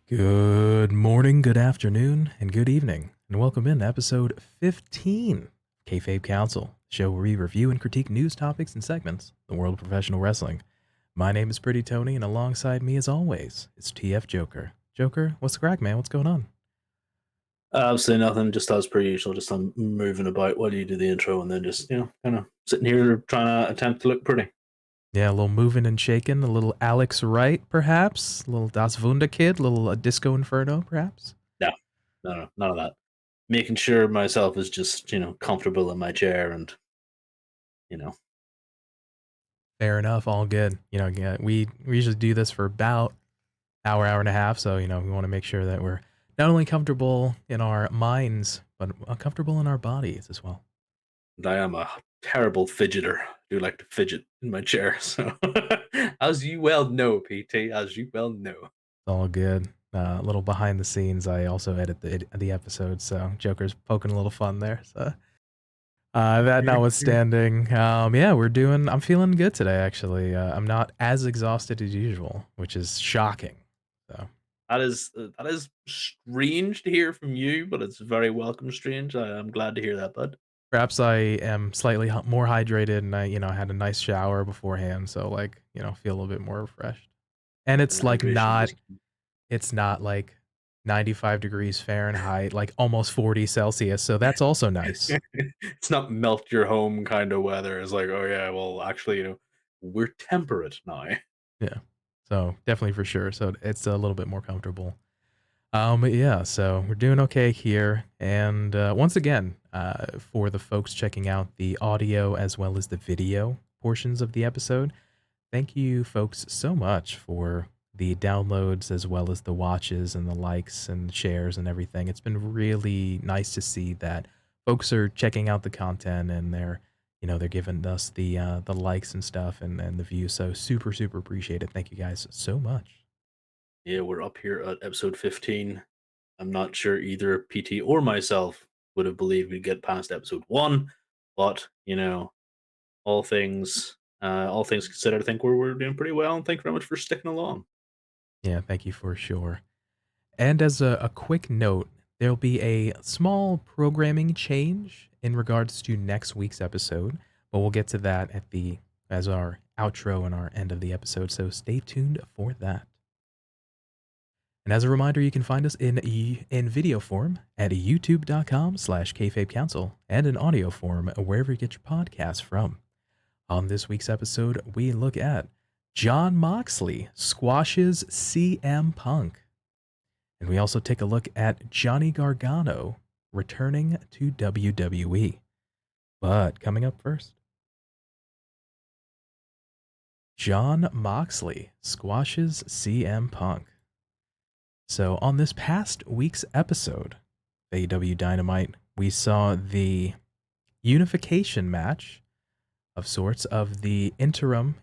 Good morning, good afternoon, and good evening, and welcome in to episode 15 of Kayfabe Kouncil, the show where we review and critique news topics and segments in the world of professional wrestling. My name is Pretty Tony, and alongside me, as always, is TF Joker. Joker, what's the crack, man? What's going on? Absolutely nothing, just as per usual, just I'm moving about while you do the intro and then just, kind of sitting here trying to attempt to look pretty. Yeah, a little moving and shaking, a little Alex Wright, perhaps, a little Das Wunda Kid, a little Disco Inferno, perhaps. No, no, none of that. Making sure myself is just, comfortable in my chair and, you know, Fair enough, all good. Yeah, we usually do this for about hour and a half. So, we want to make sure that we're not only comfortable in our minds, but comfortable in our bodies as well. I am a terrible fidgeter. I do like to fidget in my chair. So, as you well know, PT, as you well know. It's all good. A little behind the scenes. I also edit the episode, so Joker's poking a little fun there. So, that notwithstanding, yeah, I'm feeling good today, actually. I'm not as exhausted as usual, which is shocking. So, That is strange to hear from you, but it's very welcome strange. I'm glad to hear that, bud. perhaps I am slightly more hydrated, and I had a nice shower beforehand, so like, feel a little bit more refreshed. And And it's like hydration not just it's not like 95 degrees Fahrenheit, like almost 40 Celsius, so that's also nice. it's not melt your home kind of weather. It's like, oh yeah, well actually, we're temperate now. Yeah. So definitely for sure. So it's a little bit more comfortable. But yeah, so we're doing okay here. And once again, for the folks checking out the audio as well as the video portions of the episode, thank you folks so much for the downloads as well as the watches and the likes and shares and everything. It's been really nice to see that folks are checking out the content and they're giving us the likes and stuff and the views. So super appreciate it. Thank you guys so much. Yeah, we're up here at episode 15. I'm not sure either PT or myself would have believed we'd get past episode 1, but all things considered, I think we're doing pretty well, and thank you very much for sticking along. Yeah, thank you for sure. And as a quick note, there'll be a small programming change in regards to next week's episode, but we'll get to that as our outro and our end of the episode. So stay tuned for that. And as a reminder, you can find us in video form at youtube.com/kayfabekouncil and in audio form wherever you get your podcasts from. On this week's episode, we look at Jon Moxley squashes CM Punk. And we also take a look at Johnny Gargano returning to WWE. But coming up first, Jon Moxley squashes CM Punk. So on this past week's episode of AEW Dynamite, we saw the unification match of sorts of the interim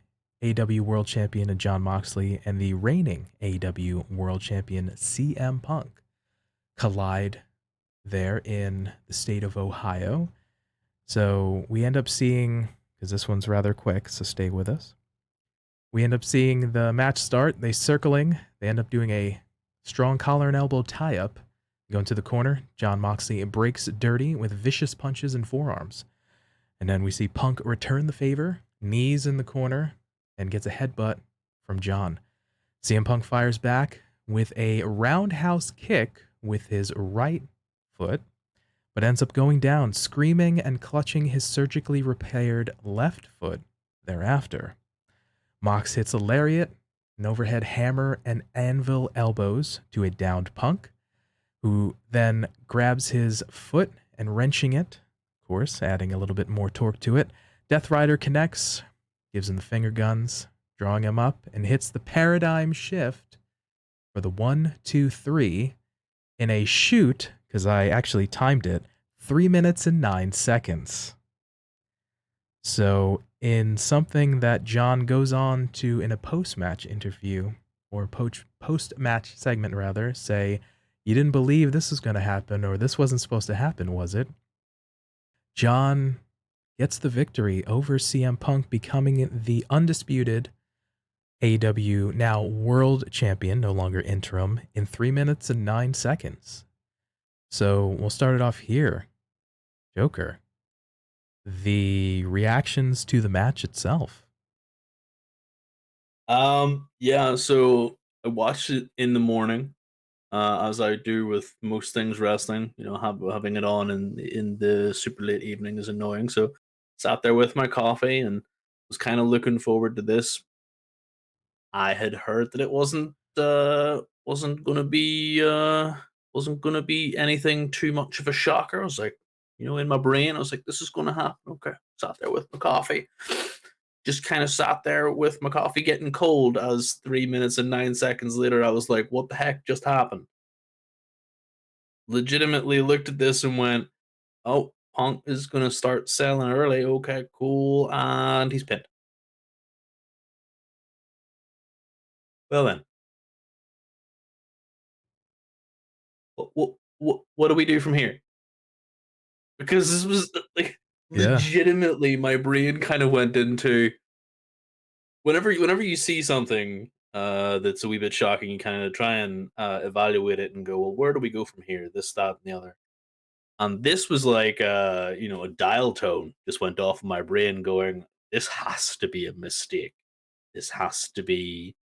AEW World Champion Jon Moxley and the reigning AEW World Champion CM Punk collide there in the state of Ohio. So we end up seeing, because this one's rather quick, so stay with us. We end up seeing the match start. They end up doing a strong collar and elbow tie-up. Go into the corner. Jon Moxley breaks dirty with vicious punches and forearms. And then we see Punk return the favor, knees in the corner, and gets a headbutt from Jon. CM Punk fires back with a roundhouse kick with his right foot, but ends up going down, screaming and clutching his surgically repaired left foot thereafter. Mox hits a lariat, an overhead hammer, and anvil elbows to a downed Punk, who then grabs his foot and wrenching it, of course, adding a little bit more torque to it. Death Rider connects, gives him the finger guns, drawing him up, and hits the paradigm shift for the 1-2-3 in a shoot, because I actually timed it, 3 minutes and 9 seconds. So in something that Jon goes on to, in a post-match interview, or post-match segment rather, say, you didn't believe this was going to happen, or this wasn't supposed to happen, was it? Jon gets the victory over CM Punk, becoming the undisputed AEW now World Champion, no longer interim, in 3 minutes and 9 seconds. So we'll start it off here. Joker, the reactions to the match itself. Yeah, so I watched it in the morning, as I do with most things wrestling. Having it on in the super late evening is annoying. So sat there with my coffee and was kind of looking forward to this. I had heard that it wasn't gonna be anything too much of a shocker. I was like, in my brain, I was like, this is gonna happen. Okay. Sat there with my coffee. Just kind of sat there with my coffee getting cold as 3 minutes and 9 seconds later, I was like, what the heck just happened? Legitimately looked at this and went, oh, Punk is gonna start selling early. Okay, cool. And he's pinned. Well then, what do we do from here? Because this was like Yeah. legitimately my brain kind of went into whenever you see something that's a wee bit shocking, you kind of try and evaluate it and go, well, where do we go from here? This, that, and the other. And this was like a dial tone just went off in my brain going, this has to be a mistake. This has to be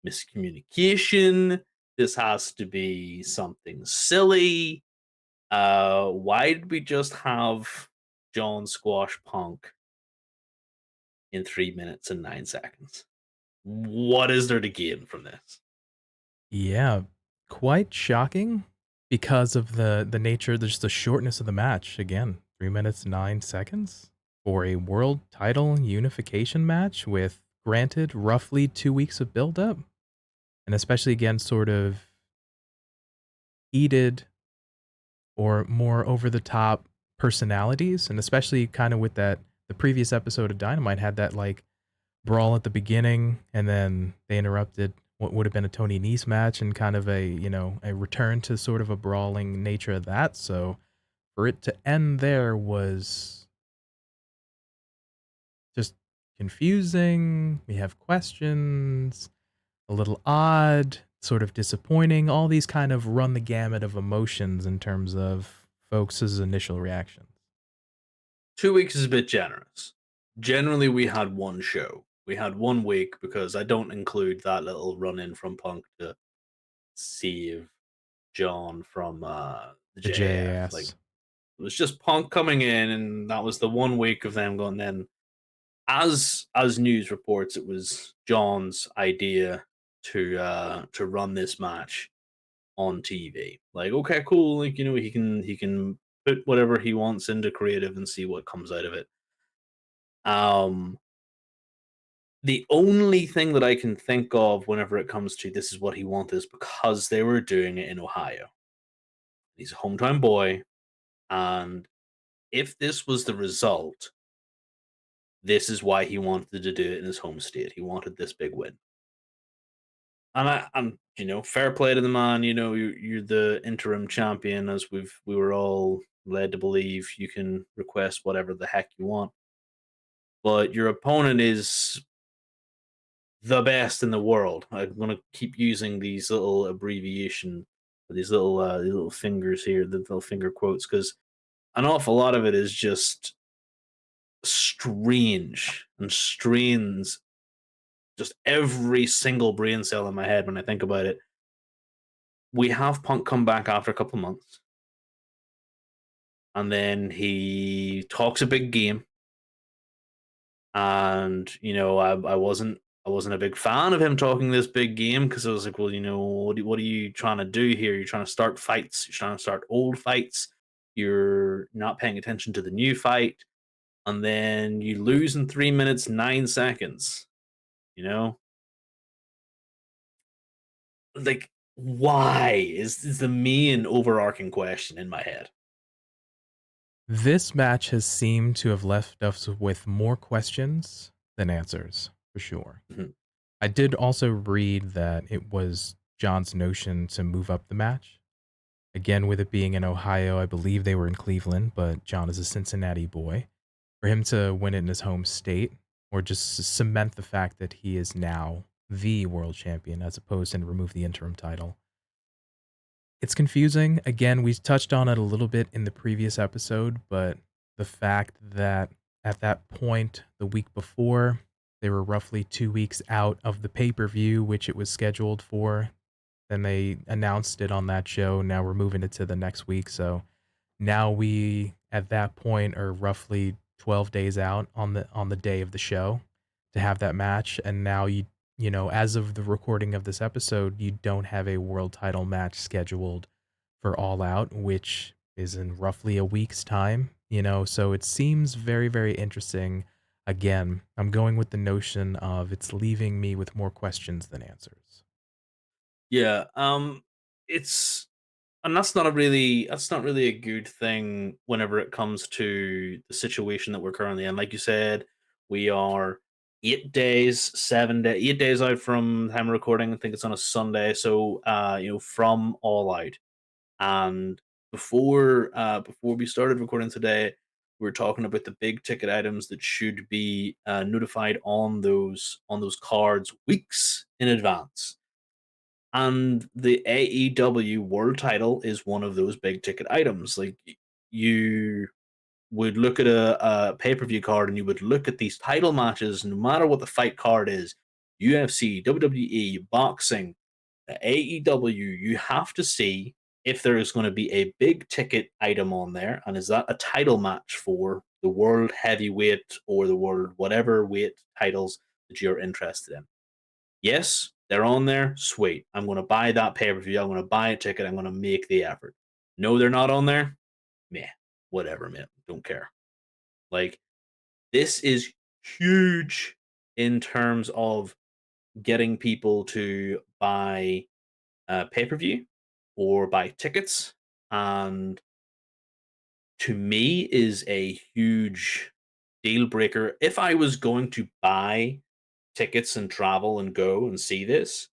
miscommunication. This has to be something silly. Why did we just have John squash Punk in 3 minutes and 9 seconds? What is there to gain from this? Yeah, quite shocking because of the nature, just the shortness of the match. Again, 3 minutes 9 seconds for a world title unification match with, granted, roughly 2 weeks of build up, and especially again sort of heated or more over the top personalities, and especially kind of with that the previous episode of Dynamite had that like brawl at the beginning, and then they interrupted what would have been a Tony Nese match and kind of a return to sort of a brawling nature of that. So for it to end there was just confusing. We have questions, a little odd, sort of disappointing, all these kind of run the gamut of emotions in terms of folks' initial reactions. 2 weeks is a bit generous. Generally, we had one show. We had 1 week because I don't include that little run in from Punk to save John from the The JAF. Like JAS. it was just Punk coming in, and that was the 1 week of them going. Then, as news reports, it was John's idea to run this match on TV. Like, okay, cool. Like he can put whatever he wants into creative and see what comes out of it. Um, the only thing that I can think of whenever it comes to this is what he wanted is because they were doing it in Ohio. He's a hometown boy, and if this was the result, this is why he wanted to do it in his home state. He wanted this big win. And I'm, fair play to the man. You're the interim champion, as we were all led to believe. You can request whatever the heck you want, but your opponent is the best in the world. I'm gonna keep using these little abbreviation, these little fingers here, the little finger quotes, because an awful lot of it is just strange and strains just every single brain cell in my head when I think about it. We have Punk come back after a couple of months, and then he talks a big game. And I wasn't a big fan of him talking this big game because I was like, well, what are you trying to do here? You're trying to start fights. You're trying to start old fights. You're not paying attention to the new fight, and then you lose in 3 minutes 9 seconds. You know, like why is the main overarching question in my head. This match has seemed to have left us with more questions than answers, for sure. Mhm. I did also read that it was John's notion to move up the match. Again, with it being in Ohio, I believe they were in Cleveland, but John is a Cincinnati boy. For him to win it in his home state, or just cement the fact that he is now the world champion as opposed to remove the interim title. It's confusing. Again, we touched on it a little bit in the previous episode, but the fact that at that point, the week before, they were roughly 2 weeks out of the pay-per-view, which it was scheduled for. Then they announced it on that show. Now we're moving it to the next week. So now we, at that point, are roughly 12 days out on the day of the show to have that match. And now as of the recording of this episode, you don't have a world title match scheduled for All Out, which is in roughly a week's time, so it seems very, very interesting. Again, I'm going with the notion of it's leaving me with more questions than answers. Yeah, it's and that's not really a good thing whenever it comes to the situation that we're currently in. Like you said, we are 8 days out from time of recording. I think it's on a Sunday, so from All Out. And before we started recording today, we were talking about the big ticket items that should be notified on those cards weeks in advance. And the AEW World Title is one of those big ticket items. Like you would look at a pay per view card and you would look at these title matches, no matter what the fight card is, UFC, WWE, boxing, AEW, you have to see if there is going to be a big ticket item on there, and is that a title match for the world heavyweight or the world whatever weight titles that you're interested in. Yes, they're on there. Sweet. I'm going to buy that pay per view. I'm going to buy a ticket. I'm going to make the effort. No, they're not on there. Meh. Whatever, man. Don't care. Like, this is huge in terms of getting people to buy pay per view or buy tickets. And to me, is a huge deal breaker. If I was going to buy tickets and travel and go and see this,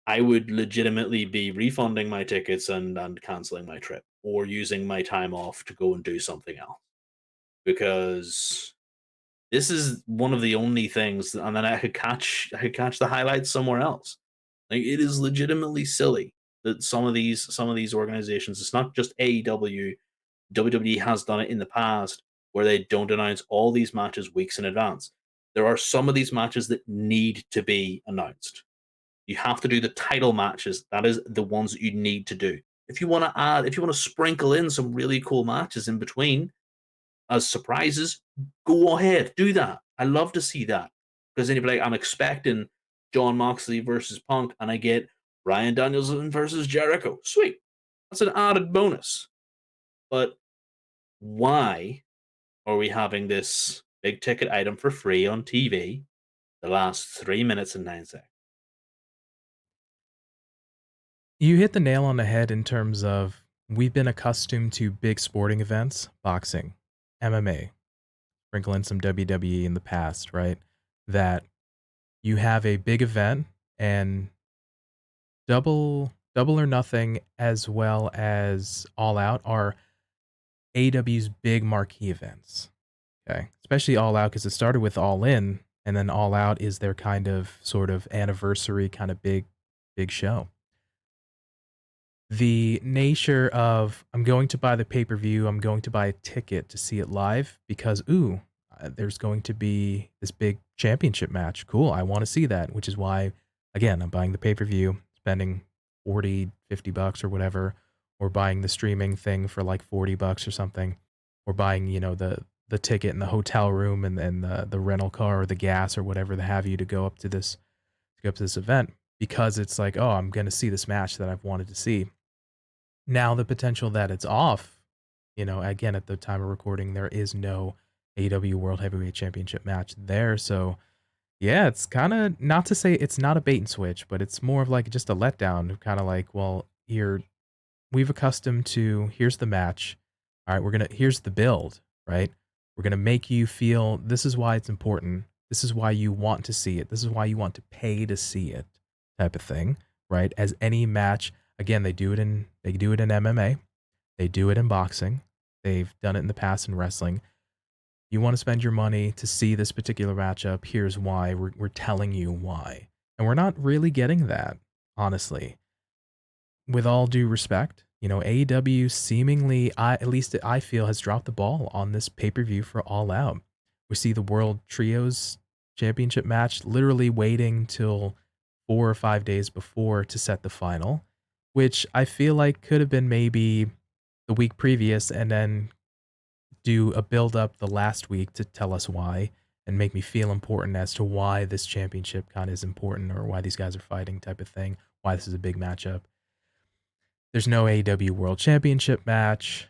I would legitimately be refunding my tickets and canceling my trip or using my time off to go and do something else, because this is one of the only things, and then I could catch the highlights somewhere else. Like, it is legitimately silly that some of these organizations, it's not just AEW, WWE has done it in the past where they don't announce all these matches weeks in advance. There are some of these matches that need to be announced. You have to do the title matches. That is the ones that you need to do. If you want to sprinkle in some really cool matches in between as surprises, go ahead, do that. I love to see that, because then you'd be like, I'm expecting Jon Moxley versus Punk, and I get Bryan Danielson versus Jericho. Sweet, that's an added bonus. But why are we having this big ticket item for free on TV the last 3 minutes and 9 seconds? You hit the nail on the head in terms of we've been accustomed to big sporting events, boxing, MMA, sprinkle in some WWE in the past, right? That you have a big event and double or nothing, as well as All Out, are AEW's big marquee events. Okay. Especially All Out, because it started with All In, and then All Out is their kind of sort of anniversary kind of big show. The nature of I'm going to buy the pay-per-view, I'm going to buy a ticket to see it live because there's going to be this big championship match. Cool, I want to see that, which is why again, I'm buying the pay-per-view, spending 40, $50 or whatever, or buying the streaming thing for like $40 or something, or buying, the ticket and the hotel room and the rental car or the gas or whatever the have you to go up to this event, because it's like, oh, I'm going to see this match that I've wanted to see. Now the potential that it's off, again, at the time of recording, there is no AEW World Heavyweight Championship match there. So yeah, it's kind of, not to say it's not a bait and switch, but it's more of like just a letdown. Kind of like, well, here we've accustomed to, here's the match. All right, here's the build, right? We're gonna make you feel this is why it's important. This is why you want to see it. This is why you want to pay to see it, type of thing, right? As any match, again, they do it in MMA, they do it in boxing, they've done it in the past in wrestling. You want to spend your money to see this particular matchup, here's why. We're telling you why. And we're not really getting that, honestly. With all due respect, AEW seemingly, at least I feel, has dropped the ball on this pay-per-view for All Out. We see the World Trios Championship match literally waiting till 4 or 5 days before to set the final, which I feel like could have been maybe the week previous and then do a build up the last week to tell us why and make me feel important as to why this championship kind of is important or why these guys are fighting type of thing, why this is a big matchup. There's no AEW World Championship match.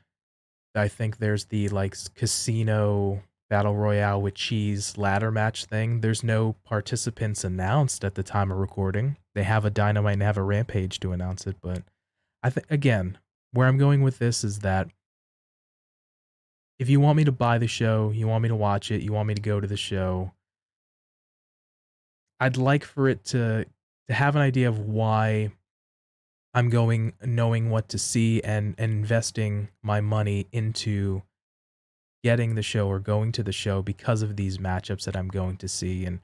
I think there's the casino battle royale with cheese ladder match thing. There's no participants announced at the time of recording. They have a Dynamite and have a Rampage to announce it, but I think again, where I'm going with this is that if you want me to buy the show, you want me to watch it, you want me to go to the show, I'd like for it to have an idea of why I'm going knowing what to see and investing my money into getting the show or going to the show because of these matchups that I'm going to see. And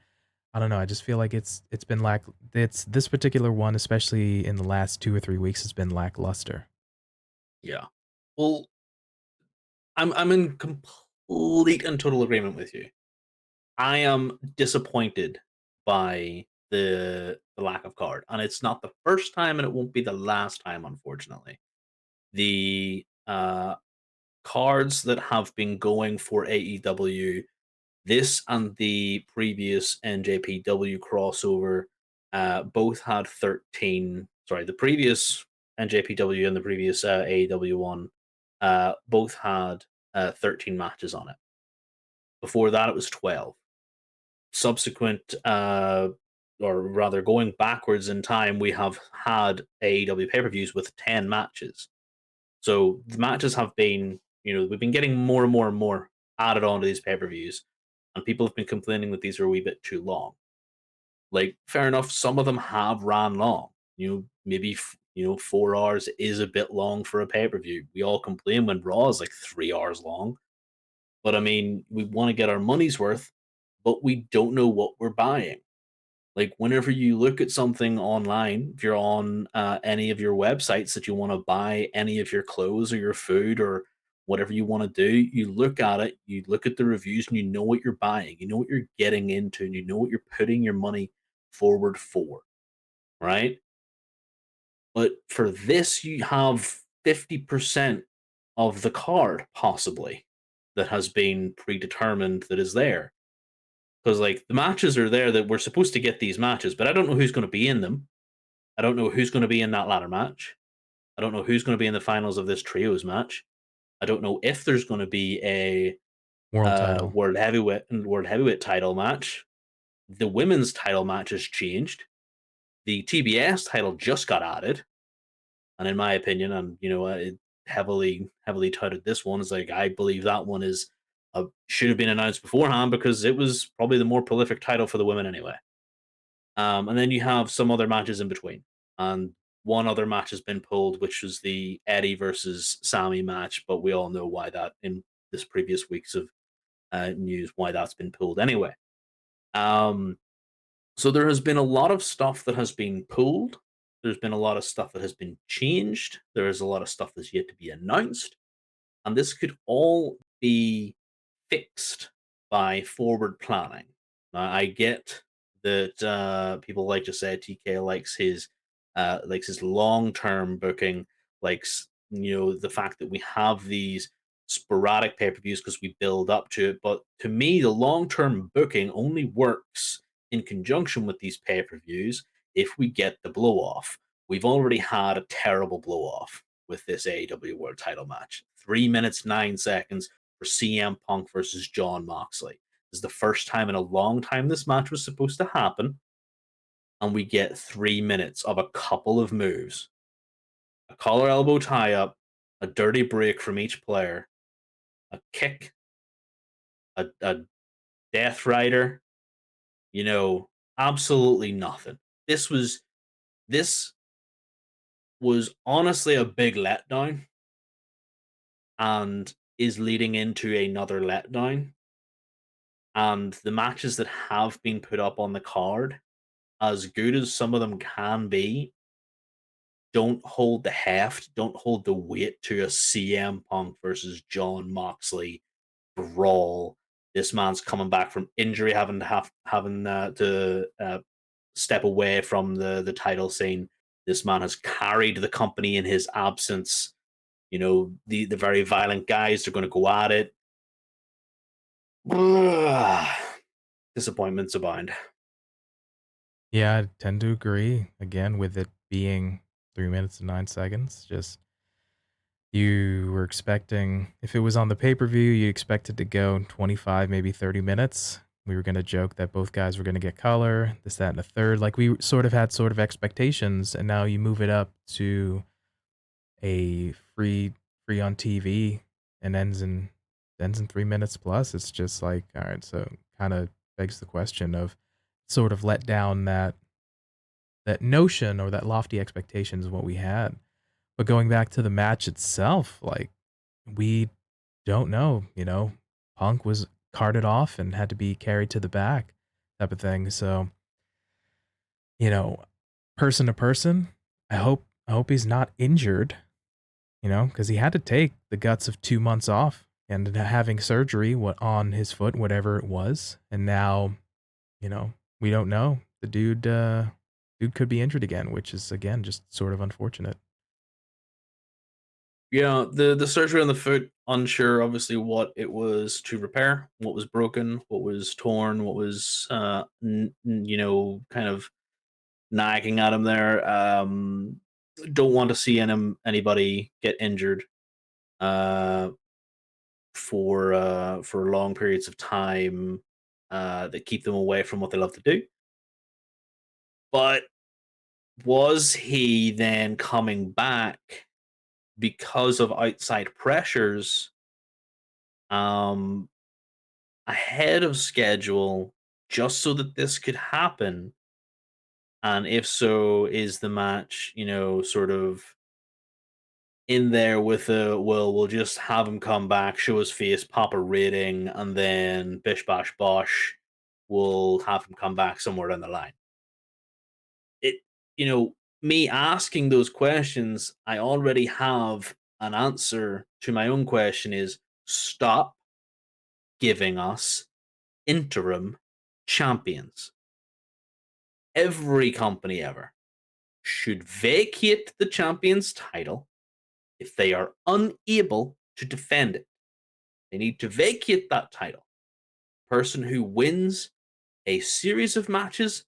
I don't know, I just feel like it's been it's this particular one, especially in the last 2 or 3 weeks, has been lackluster. Yeah. Well, I'm in complete and total agreement with you. I am disappointed by the lack of card, and it's not the first time, and it won't be the last time, unfortunately. The cards that have been going for AEW, this and the previous NJPW crossover, both had 13. Sorry, the previous NJPW and the previous AEW one, both had 13 matches on it. Before that, it was 12. Subsequent, or rather, going backwards in time, we have had AEW pay per views with 10 matches. So the matches have been, we've been getting more and more and more added onto these pay per views, and people have been complaining that these are a wee bit too long. Like, fair enough, some of them have ran long. Maybe 4 hours is a bit long for a pay per view. We all complain when Raw is like 3 hours long, but I mean, we want to get our money's worth, but we don't know what we're buying. Like, whenever you look at something online, if you're on any of your websites that you want to buy any of your clothes or your food or whatever you want to do, you look at it, you look at the reviews, and you know what you're buying, you know what you're getting into, and you know what you're putting your money forward for, right? But for this, you have 50% of the card, possibly, that has been predetermined that is there. Because, like, the matches are there that we're supposed to get these matches, but I don't know who's going to be in them. I don't know who's going to be in that ladder match. I don't know who's going to be in the finals of this trios match. I don't know if there's going to be a World title. world heavyweight title match. The women's title match has changed. The TBS title just got added, and in my opinion, and heavily touted this one, is like, I believe that one is should have been announced beforehand because it was probably the more prolific title for the women anyway. And then you have some other matches in between. And one other match has been pulled, which was the Eddie versus Sammy match. But we all know why that, in this previous weeks of news, why that's been pulled anyway. Um, so there has been a lot of stuff that has been pulled. There's been a lot of stuff that has been changed. There is a lot of stuff that's yet to be announced. And this could all be fixed by forward planning. Now, I get that people like to say TK likes his long term booking, likes the fact that we have these sporadic pay per views because we build up to it. But to me, the long term booking only works in conjunction with these pay per views if we get the blow off. We've already had a terrible blow off with this AEW World Title match. 3 minutes 9 seconds for CM Punk versus Jon Moxley. This is the first time in a long time this match was supposed to happen, and we get 3 minutes of a couple of moves: a collar elbow tie up, a dirty break from each player, a kick, a death rider. Absolutely nothing. This was honestly a big letdown, and is leading into another letdown. And the matches that have been put up on the card as good as some of them can be, don't hold the heft, don't hold the weight to a CM Punk versus Jon Moxley brawl. This man's coming back from injury, having to step away from the title scene. This man has carried the company in his absence. You know, the very violent guys are going to go at it. Disappointments abound. Yeah, I tend to agree. Again, with it being 3 minutes and 9 seconds, just you were expecting, if it was on the pay-per-view, you expected to go 25, maybe 30 minutes. We were going to joke that both guys were going to get color, this, that, and a third. Like we sort of had sort of expectations, and now you move it up to a free on TV and ends in 3 minutes plus. It's just like, all right, so kind of begs the question of sort of let down that notion or that lofty expectations of what we had. But going back to the match itself, like we don't know, Punk was carted off and had to be carried to the back type of thing. So, you know, person to person, I hope he's not injured, because he had to take the guts of 2 months off and having surgery on his foot, whatever it was. And now, we don't know. The dude could be injured again, which is again just sort of unfortunate. Yeah, the surgery on the foot, unsure obviously what it was to repair, what was broken, what was torn, what was kind of nagging at him there. Don't want to see anybody get injured uh for long periods of time that keep them away from what they love to do. But was he then coming back because of outside pressures um ahead of schedule just so that this could happen? And if so, is the match, sort of in there with a, well, we'll just have him come back, show his face, pop a rating, and then bish bash bosh, we'll have him come back somewhere down the line. It, you know, me asking those questions, I already have an answer to my own question is stop giving us interim champions. Every company ever should vacate the champion's title if they are unable to defend it. They need to vacate that title. Person who wins a series of matches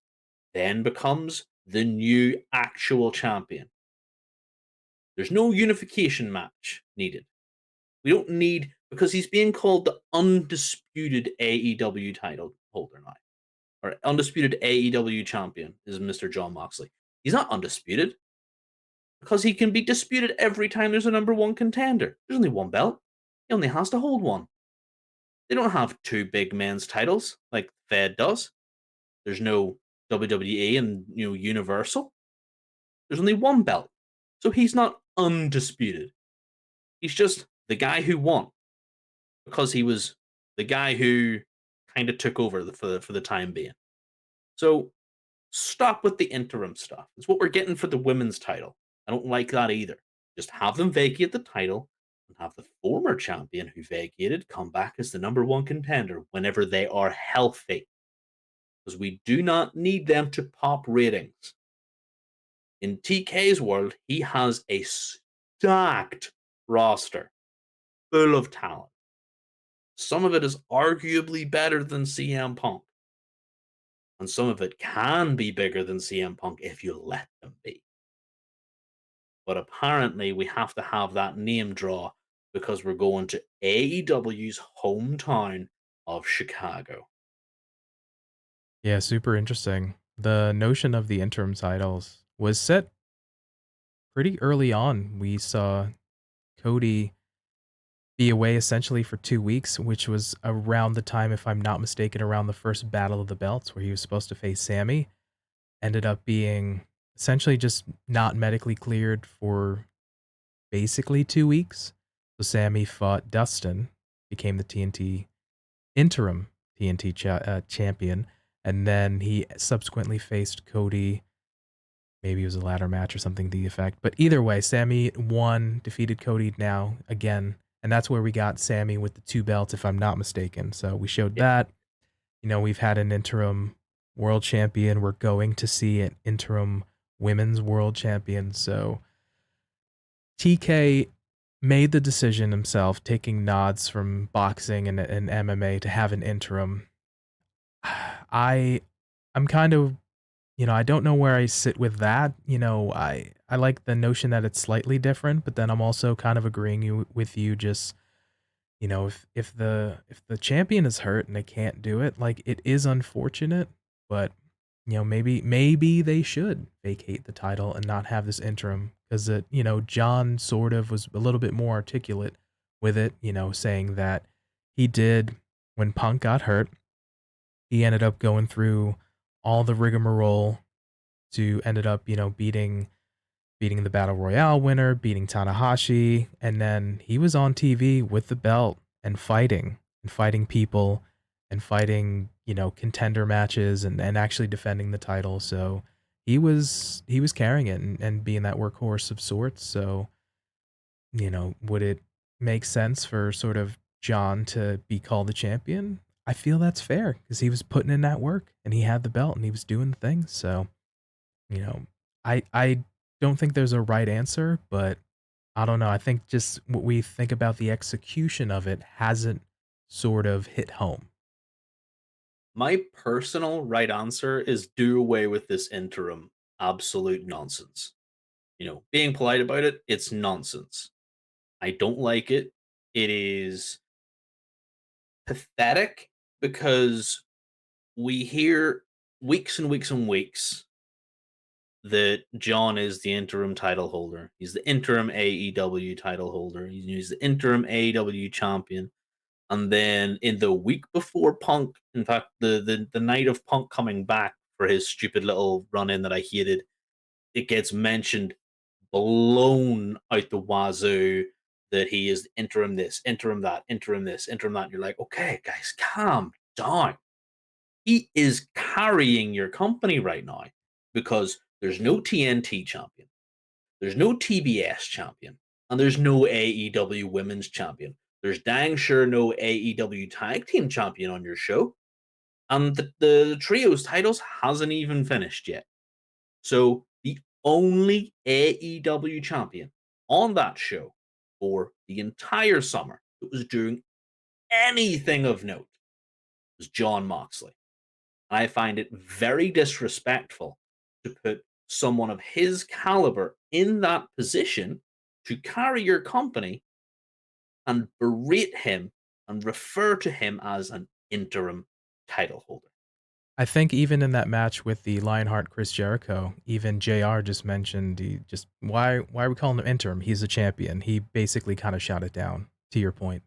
then becomes the new actual champion. There's no unification match needed. We don't need, because he's being called the undisputed AEW title holder now, or undisputed AEW champion is Mr. Jon Moxley. He's not undisputed because he can be disputed every time there's a number one contender. There's only one belt. He only has to hold one. They don't have two big men's titles like Fed does. There's no WWE and Universal. There's only one belt. So he's not undisputed. He's just the guy who won because he was the guy who kind of took over for the time being. So stop with the interim stuff. It's what we're getting for the women's title. I don't like that either. Just have them vacate the title and have the former champion who vacated come back as the number one contender whenever they are healthy. Because we do not need them to pop ratings. In TK's world, he has a stacked roster full of talent. Some of it is arguably better than CM Punk. And some of it can be bigger than CM Punk if you let them be. But apparently, we have to have that name draw because we're going to AEW's hometown of Chicago. Yeah, super interesting. The notion of the interim titles was set pretty early on. We saw Cody be away essentially for 2 weeks, which was around the time, if I'm not mistaken, around the first Battle of the Belts where he was supposed to face Sammy. Ended up being essentially just not medically cleared for basically 2 weeks. So Sammy fought Dustin, became the interim TNT champion, And then he subsequently faced Cody. Maybe it was a ladder match or something to the effect. But either way, Sammy won, defeated Cody now again. And that's where we got Sammy with the 2 belts, if I'm not mistaken. So we showed Yeah. that. We've had an interim world champion. We're going to see an interim women's world champion. So TK made the decision himself, taking nods from boxing and MMA to have an interim. I'm kind of, I don't know where I sit with that. I like the notion that it's slightly different, but then I'm also kind of agreeing with you. Just if the champion is hurt and they can't do it, like it is unfortunate, but maybe they should vacate the title and not have this interim because John sort of was a little bit more articulate with it, saying that he did when Punk got hurt, he ended up going through all the rigmarole to ended up, beating the Battle Royale winner, beating Tanahashi, and then he was on TV with the belt and fighting people and fighting, contender matches and actually defending the title. So he was carrying it and being that workhorse of sorts. So, would it make sense for sort of John to be called the champion? I feel that's fair because he was putting in that work and he had the belt and he was doing the things. So, you know, I don't think there's a right answer, but I don't know. I think just what we think about the execution of it hasn't sort of hit home. My personal right answer is do away with this interim absolute nonsense. Being polite about it, it's nonsense. I don't like it. It is pathetic because we hear weeks and weeks and weeks that John is the interim title holder. He's the interim AEW title holder. He's the interim AEW champion. And then in the week before Punk, in fact, the night of Punk coming back for his stupid little run in that I hated, it gets mentioned, blown out the wazoo, that he is interim this, interim that, interim this, interim that. And you're like, okay, guys, calm down. He is carrying your company right now because there's no TNT champion, there's no TBS champion, and there's no AEW women's champion. There's dang sure no AEW tag team champion on your show. And the trios titles hasn't even finished yet. So the only AEW champion on that show for the entire summer that was doing anything of note was Jon Moxley. I find it very disrespectful to put someone of his caliber in that position to carry your company and berate him and refer to him as an interim title holder. I think even in that match with the Lionheart Chris Jericho, even JR just mentioned he just why are we calling him interim? He's a champion. He basically kind of shot it down to your point.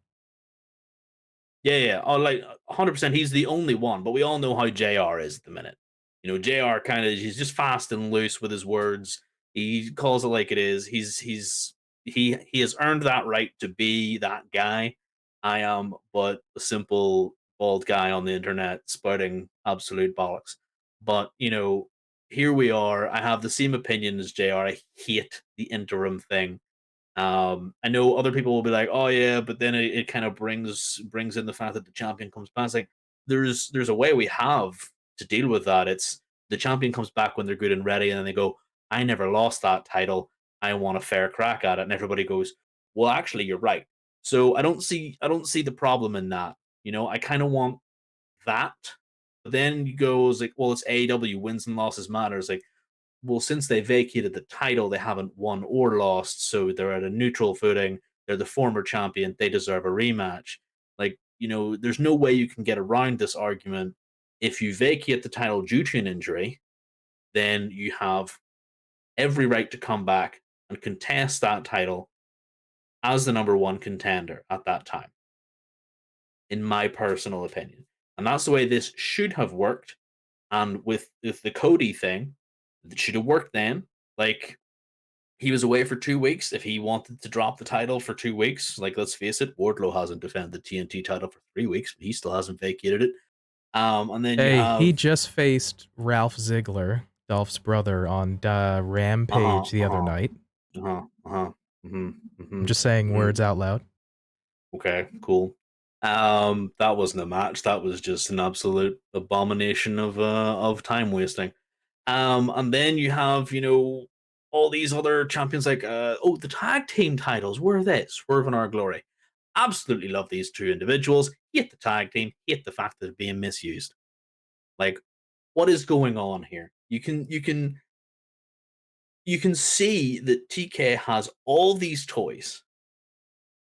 Yeah, yeah. Oh, like 100%. He's the only one, but we all know how JR is at the minute. JR kind of he's just fast and loose with his words. He calls it like it is. He has earned that right to be that guy. I am but a simple bald guy on the internet spouting absolute bollocks. But here we are. I have the same opinion as JR. I hate the interim thing. I know other people will be like, "Oh yeah," but then it kind of brings in the fact that the champion comes back. Like there's a way we have to deal with that. It's the champion comes back when they're good and ready, and then they go, "I never lost that title. I want a fair crack at it." And everybody goes, "Well, actually, you're right." So I don't see the problem in that. I kind of want that. But then you goes like, "Well, it's AEW wins and losses matters." Like, well, since they vacated the title, they haven't won or lost, so they're at a neutral footing. They're the former champion. They deserve a rematch. Like, there's no way you can get around this argument. If you vacate the title due to an injury, then you have every right to come back and contest that title as the number one contender at that time, in my personal opinion. And that's the way this should have worked. And with the Cody thing, it should have worked then. Like, he was away for 2 weeks. If he wanted to drop the title for 2 weeks, like let's face it, Wardlow hasn't defended the TNT title for 3 weeks, but he still hasn't vacated it. And then you Hey, he have just faced Ralph Ziggler, Dolph's brother, on uh-huh, Rampage the other uh-huh, night. uh-huh, uh-huh, mm-hmm, I'm mm-hmm, just saying mm-hmm. words out loud. Okay, cool. That wasn't a match. That was just an absolute abomination of time wasting. And then you have, all these other champions like the tag team titles. Where are they? Swerve and Our Glory. Absolutely love these two individuals. Hate the tag team. Hate the fact that they're being misused. Like, what is going on here? You can see that TK has all these toys,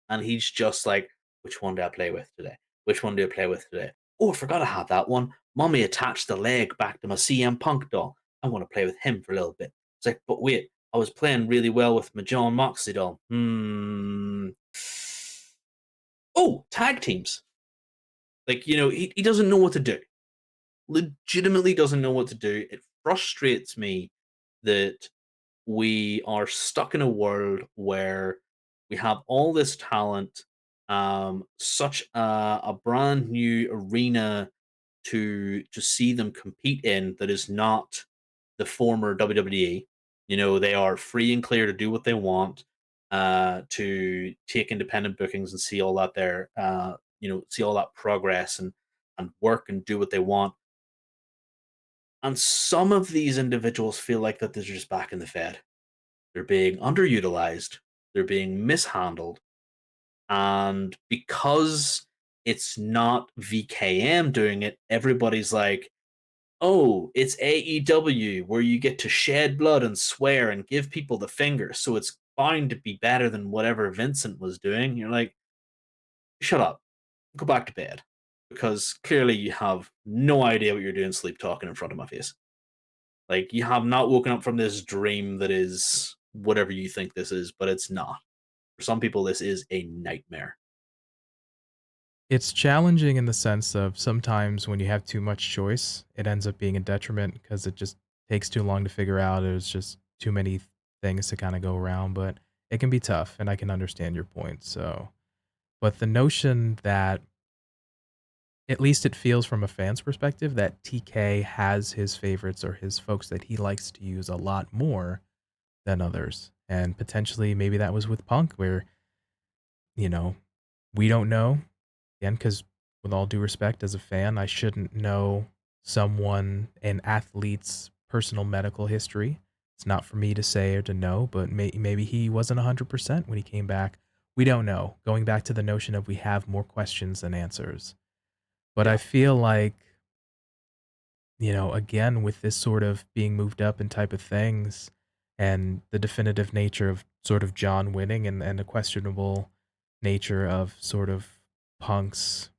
and he's just like, which one do I play with today? Which one do I play with today? Oh, I forgot I had that one. Mommy attached the leg back to my CM Punk doll. I want to play with him for a little bit. It's like, but wait, I was playing really well with my Jon Moxley doll. Oh, tag teams. Like, he doesn't know what to do. Legitimately doesn't know what to do. It frustrates me that we are stuck in a world where we have all this talent, such a brand new arena to see them compete in that is not the former WWE. They are free and clear to do what they want, to take independent bookings and see all that there, see all that progress and work and do what they want. And some of these individuals feel like that they're just back in the Fed. They're being underutilized, they're being mishandled, and because it's not VKM doing it, everybody's like, "Oh, it's AEW where you get to shed blood and swear and give people the finger, so it's bound to be better than whatever Vincent was doing." You're like, "Shut up. Go back to bed." Because clearly you have no idea what you're doing sleep talking in front of my face. Like, you have not woken up from this dream that is whatever you think this is, but it's not. For some people, this is a nightmare. It's challenging in the sense of sometimes when you have too much choice, it ends up being a detriment because it just takes too long to figure out. There's just too many things to kind of go around, but it can be tough, and I can understand your point. So, but the notion that at least it feels from a fan's perspective that TK has his favorites or his folks that he likes to use a lot more than others. And potentially maybe that was with Punk where, you know, we don't know. Again, because with all due respect as a fan, I shouldn't know someone, an athlete's personal medical history. It's not for me to say or to know, but maybe he wasn't 100% when he came back. We don't know. Going back to the notion of we have more questions than answers. But I Yeah. feel like, again, with this sort of being moved up and type of things and the definitive nature of sort of John winning and the questionable nature of sort of Punk's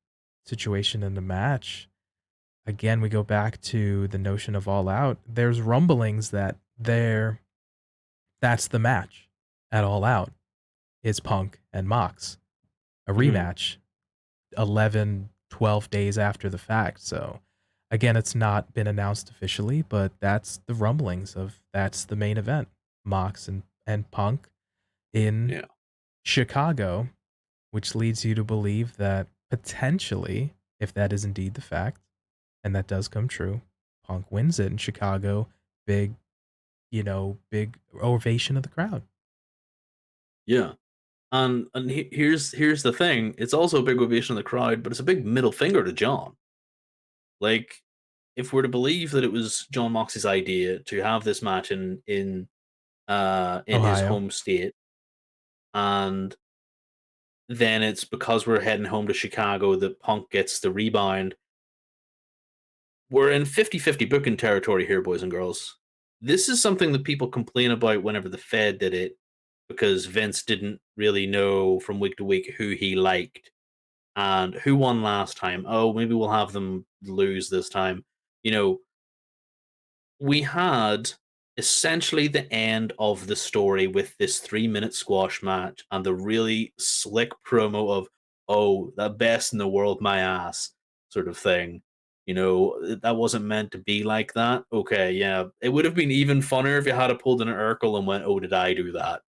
situation in the match, again, we go back to the notion of All Out. There's rumblings that that's the match at All Out is Punk and Mox, a Mhm. rematch 11, 12 days after the fact. So again, it's not been announced officially, but that's the rumblings of that's the main event. Mox and Punk in Yeah. Chicago, which leads you to believe that potentially, if that is indeed the fact, and that does come true, Punk wins it in Chicago. Big, big ovation of the crowd. Yeah. And here's the thing. It's also a big ovation of the crowd, but it's a big middle finger to John. Like, if we're to believe that it was John Moxley's idea to have this match in his Ohio. home state, and then it's because we're heading home to Chicago that Punk gets the rebound. We're in 50-50 booking territory here, boys and girls. This is something that people complain about whenever the Fed did it, because Vince didn't really know from week to week who he liked and who won last time. Oh, maybe we'll have them lose this time. You know, we had essentially the end of the story with this 3-minute squash match and the really slick promo of, "Oh, the best in the world, my ass," sort of thing. That wasn't meant to be like that. Okay, yeah. It would have been even funner if you had pulled in an Urkel and went, "Oh, did I do that?"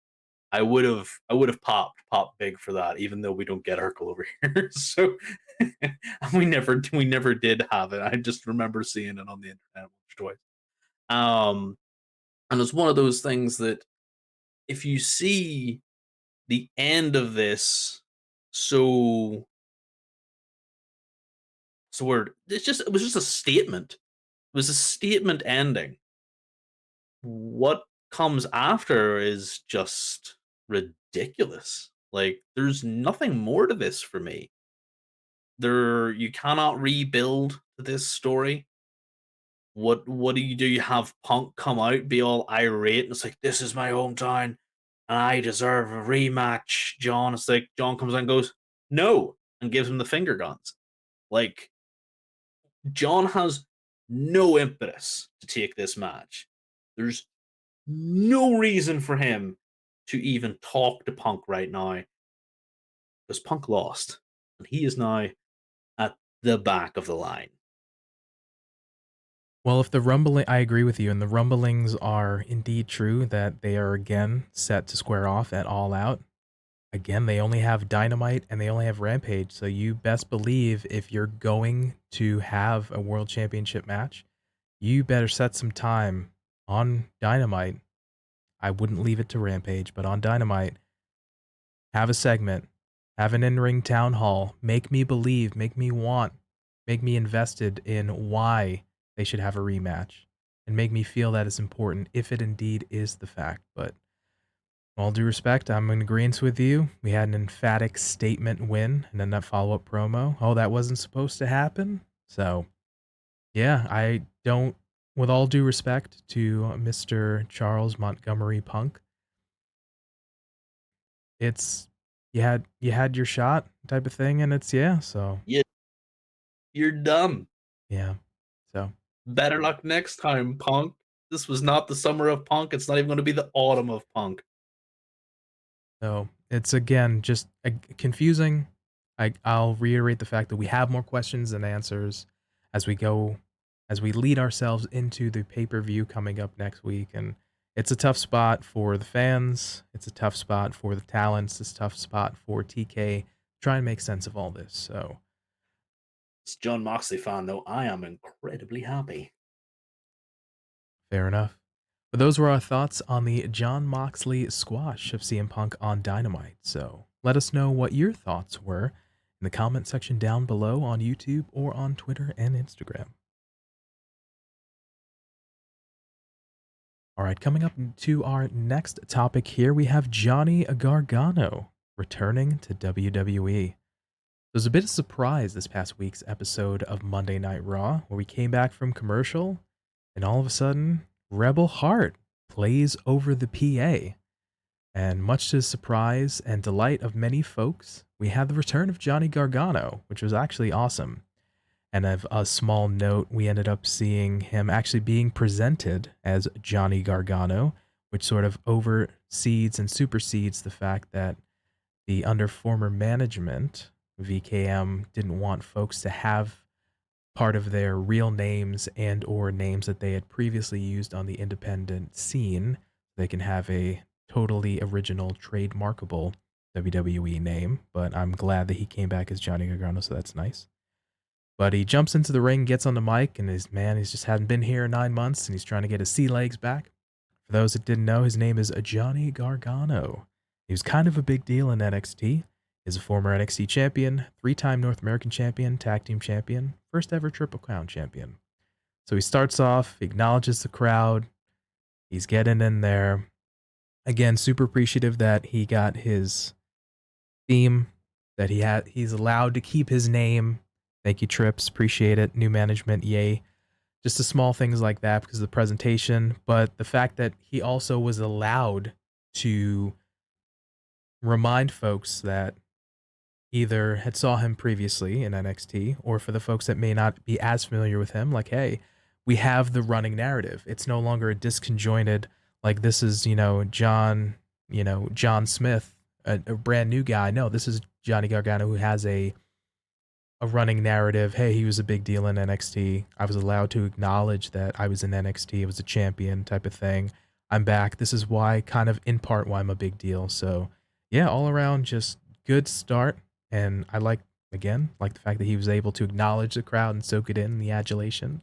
I would have popped big for that, even though we don't get Urkel over here. So we never did have it. I just remember seeing it on the internet twice. Um, and it's one of those things that if you see the end of this, so word, it was just a statement. It was a statement ending. What comes after is just ridiculous. Like, there's nothing more to this for me. You cannot rebuild this story. What do? You have Punk come out, be all irate, and it's like, this is my hometown, and I deserve a rematch, John. It's like John comes out and goes, no, and gives him the finger guns. Like, John has no impetus to take this match. There's no reason for him to even talk to Punk right now because Punk lost, and he is now at the back of the line. Well, if the rumbling, I agree with you, and the rumblings are indeed true that they are again set to square off at All Out. Again, they only have Dynamite and they only have Rampage, so you best believe if you're going to have a World Championship match, you better set some time on Dynamite. I wouldn't leave it to Rampage, but on Dynamite, have a segment, have an in-ring town hall, make me believe, make me want, make me invested in why they should have a rematch, and make me feel that it's important if it indeed is the fact. But all due respect, I'm in agreement with you. We had an emphatic statement win and then that follow-up promo. Oh, that wasn't supposed to happen? So, yeah, I don't, with all due respect to Mr. Charles Montgomery Punk, it's you had your shot type of thing, and it's so Yeah, you're done. yeah. So Better luck next time, Punk. This was not the summer of Punk. It's not even going to be the autumn of Punk. it's again just confusing. I'll reiterate the fact that we have more questions than answers as we go, as we lead ourselves into the pay-per-view coming up next week. And it's a tough spot for the fans. It's a tough spot for the talents. It's a tough spot for TK. Try and make sense of all this. So As a Jon Moxley fan, though, I am incredibly happy. fair enough. But those were our thoughts on the Jon Moxley squash of CM Punk on Dynamite. So let us know what your thoughts were in the comment section down below on YouTube or on Twitter and Instagram. All right, coming up to our next topic here, we have Johnny Gargano returning to WWE. There was a bit of surprise this past week's episode of Monday Night Raw, where we came back from commercial, and all of a sudden, Rebel Heart plays over the PA. And much to the surprise and delight of many folks, we had the return of Johnny Gargano, which was actually awesome. And of a small note, we ended up seeing him actually being presented as Johnny Gargano, which sort of oversees and supersedes the fact that the under former management, VKM, didn't want folks to have part of their real names and or names that they had previously used on the independent scene. They can have a totally original trademarkable WWE name, but I'm glad that he came back as Johnny Gargano, so that's nice. But he jumps into the ring, gets on the mic, and he's just hadn't been here 9 months, and he's trying to get his sea legs back. For those that didn't know, his name is Johnny Gargano. He was kind of a big deal in NXT. He's a former NXT champion, 3-time North American champion, tag team champion, first ever Triple Crown champion. So he starts off, acknowledges the crowd. He's getting in there. Again, super appreciative that he got his theme, that he's allowed to keep his name. Thank you, Trips. Appreciate it. New management, yay. Just the small things like that because of the presentation. But the fact that he also was allowed to remind folks that either had saw him previously in NXT, or for the folks that may not be as familiar with him, like, hey, we have the running narrative. It's no longer a disconjointed, like this is, John Smith, a brand new guy. No, this is Johnny Gargano who has a running narrative. Hey, he was a big deal in NXT. I was allowed to acknowledge that I was in NXT. I was a champion type of thing. I'm back. This is why, kind of in part, why I'm a big deal. So, yeah, all around, just good start. And I again, like the fact that he was able to acknowledge the crowd and soak it in, the adulation.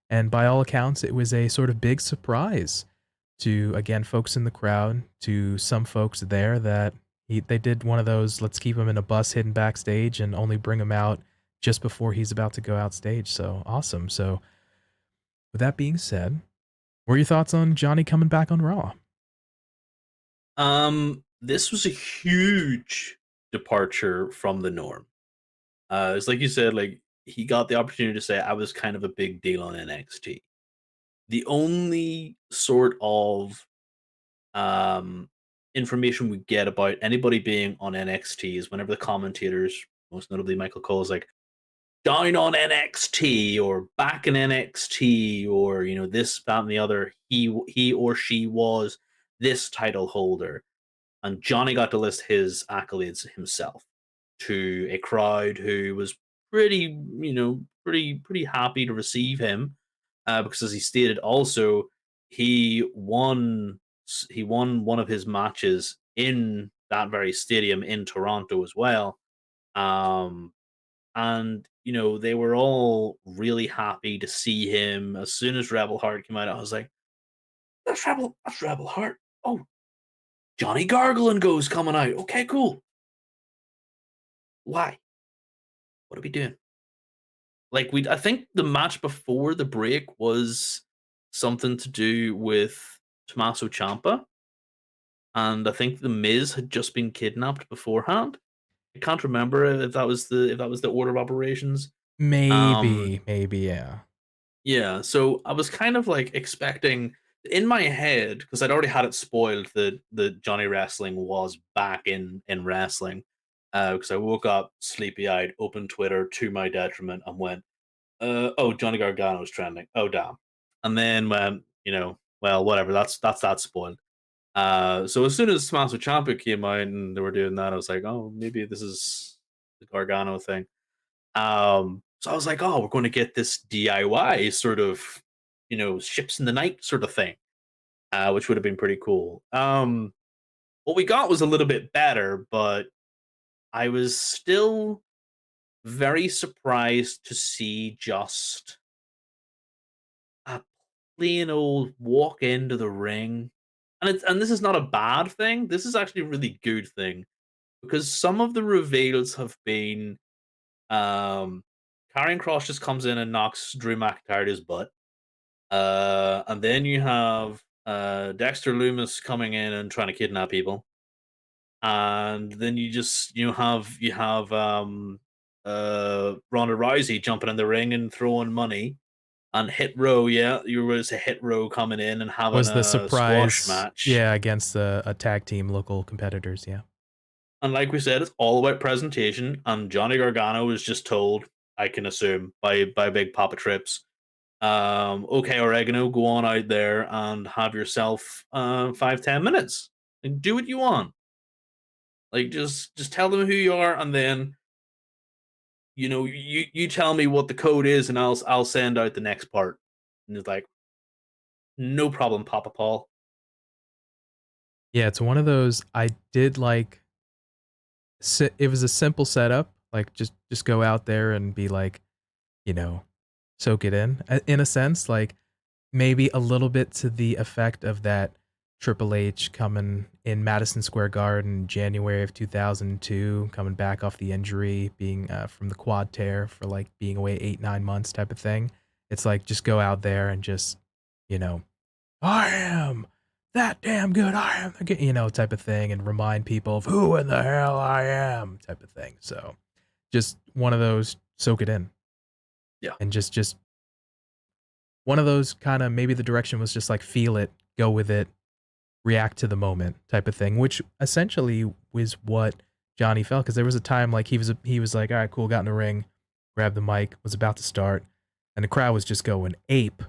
And by all accounts, it was a sort of big surprise to, again, folks in the crowd, to some folks there, that they did one of those, let's keep him in a bus hidden backstage and only bring him out just before he's about to go out stage. So awesome. So with that being said, what are your thoughts on Johnny coming back on Raw? This was a huge departure from the norm. It's like you said, like he got the opportunity to say I was kind of a big deal on NXT. The only sort of um information we get about anybody being on NXT is whenever the commentators, most notably Michael Cole, is like down on NXT or back in NXT or this, that, and the other. He or she was this title holder, and Johnny got to list his accolades himself to a crowd who was pretty happy to receive him, because, as he stated, also he won one of his matches in that very stadium in Toronto as well. Um, and they were all really happy to see him. As soon as Rebel Heart came out, I was like, that's Rebel Heart. Oh, Johnny Gargano and Go's coming out. Okay, cool. Why? What are we doing? Like, I think the match before the break was something to do with Tommaso Ciampa, and I think the Miz had just been kidnapped beforehand. I can't remember if that was the order of operations. Um, Maybe, yeah. yeah, so I was kind of like expecting in my head, because I'd already had it spoiled that Johnny Wrestling was back in wrestling. Because I woke up sleepy eyed, opened Twitter to my detriment, and went, oh, Johnny Gargano's trending. Oh, damn. And then went, well, whatever. That's that spoiled. So as soon as Tommaso Ciampa came out and they were doing that, I was like, oh, maybe this is the Gargano thing. So I was like, oh, we're going to get this DIY sort of, ships in the night sort of thing, which would have been pretty cool. What we got was a little bit better, but I was still very surprised to see just a plain old walk into the ring. And this is not a bad thing. This is actually a really good thing, because some of the reveals have been, um Karrion Kross just comes in and knocks Drew McIntyre to his butt. And then you have Dexter Loomis coming in and trying to kidnap people. And then you have Ronda Rousey jumping in the ring and throwing money. And Hit Row, yeah, you were to Hit Row coming in and having Was the a squash surprise, match. yeah, against a tag team, local competitors, yeah. And like we said, it's all about presentation. And Johnny Gargano was just told, I can assume, by Big Papa Trips, okay, Oregano, go on out there and have yourself 5-10 minutes and do what you want. Like, just tell them who you are, and then you tell me what the code is, and I'll send out the next part. And it's like, no problem, Papa Paul. Yeah, it's one of those, I did like, it was a simple setup, like just go out there and be like, you know, soak it in a sense, like maybe a little bit to the effect of that Triple H coming in Madison Square Garden January of 2002, coming back off the injury, being from the quad tear for like being away 8-9 months type of thing. It's like just go out there and just, you know, I am that damn good. I am the type of thing, and remind people of who in the hell I am type of thing. So just one of those, soak it in, Yeah. and just one of those kind of, maybe the direction was just like feel it, go with it, react to the moment type of thing, which essentially was what Johnny felt, because there was a time like he was like, all right, cool, got in the ring, grabbed the mic, was about to start, and the crowd was just going ape.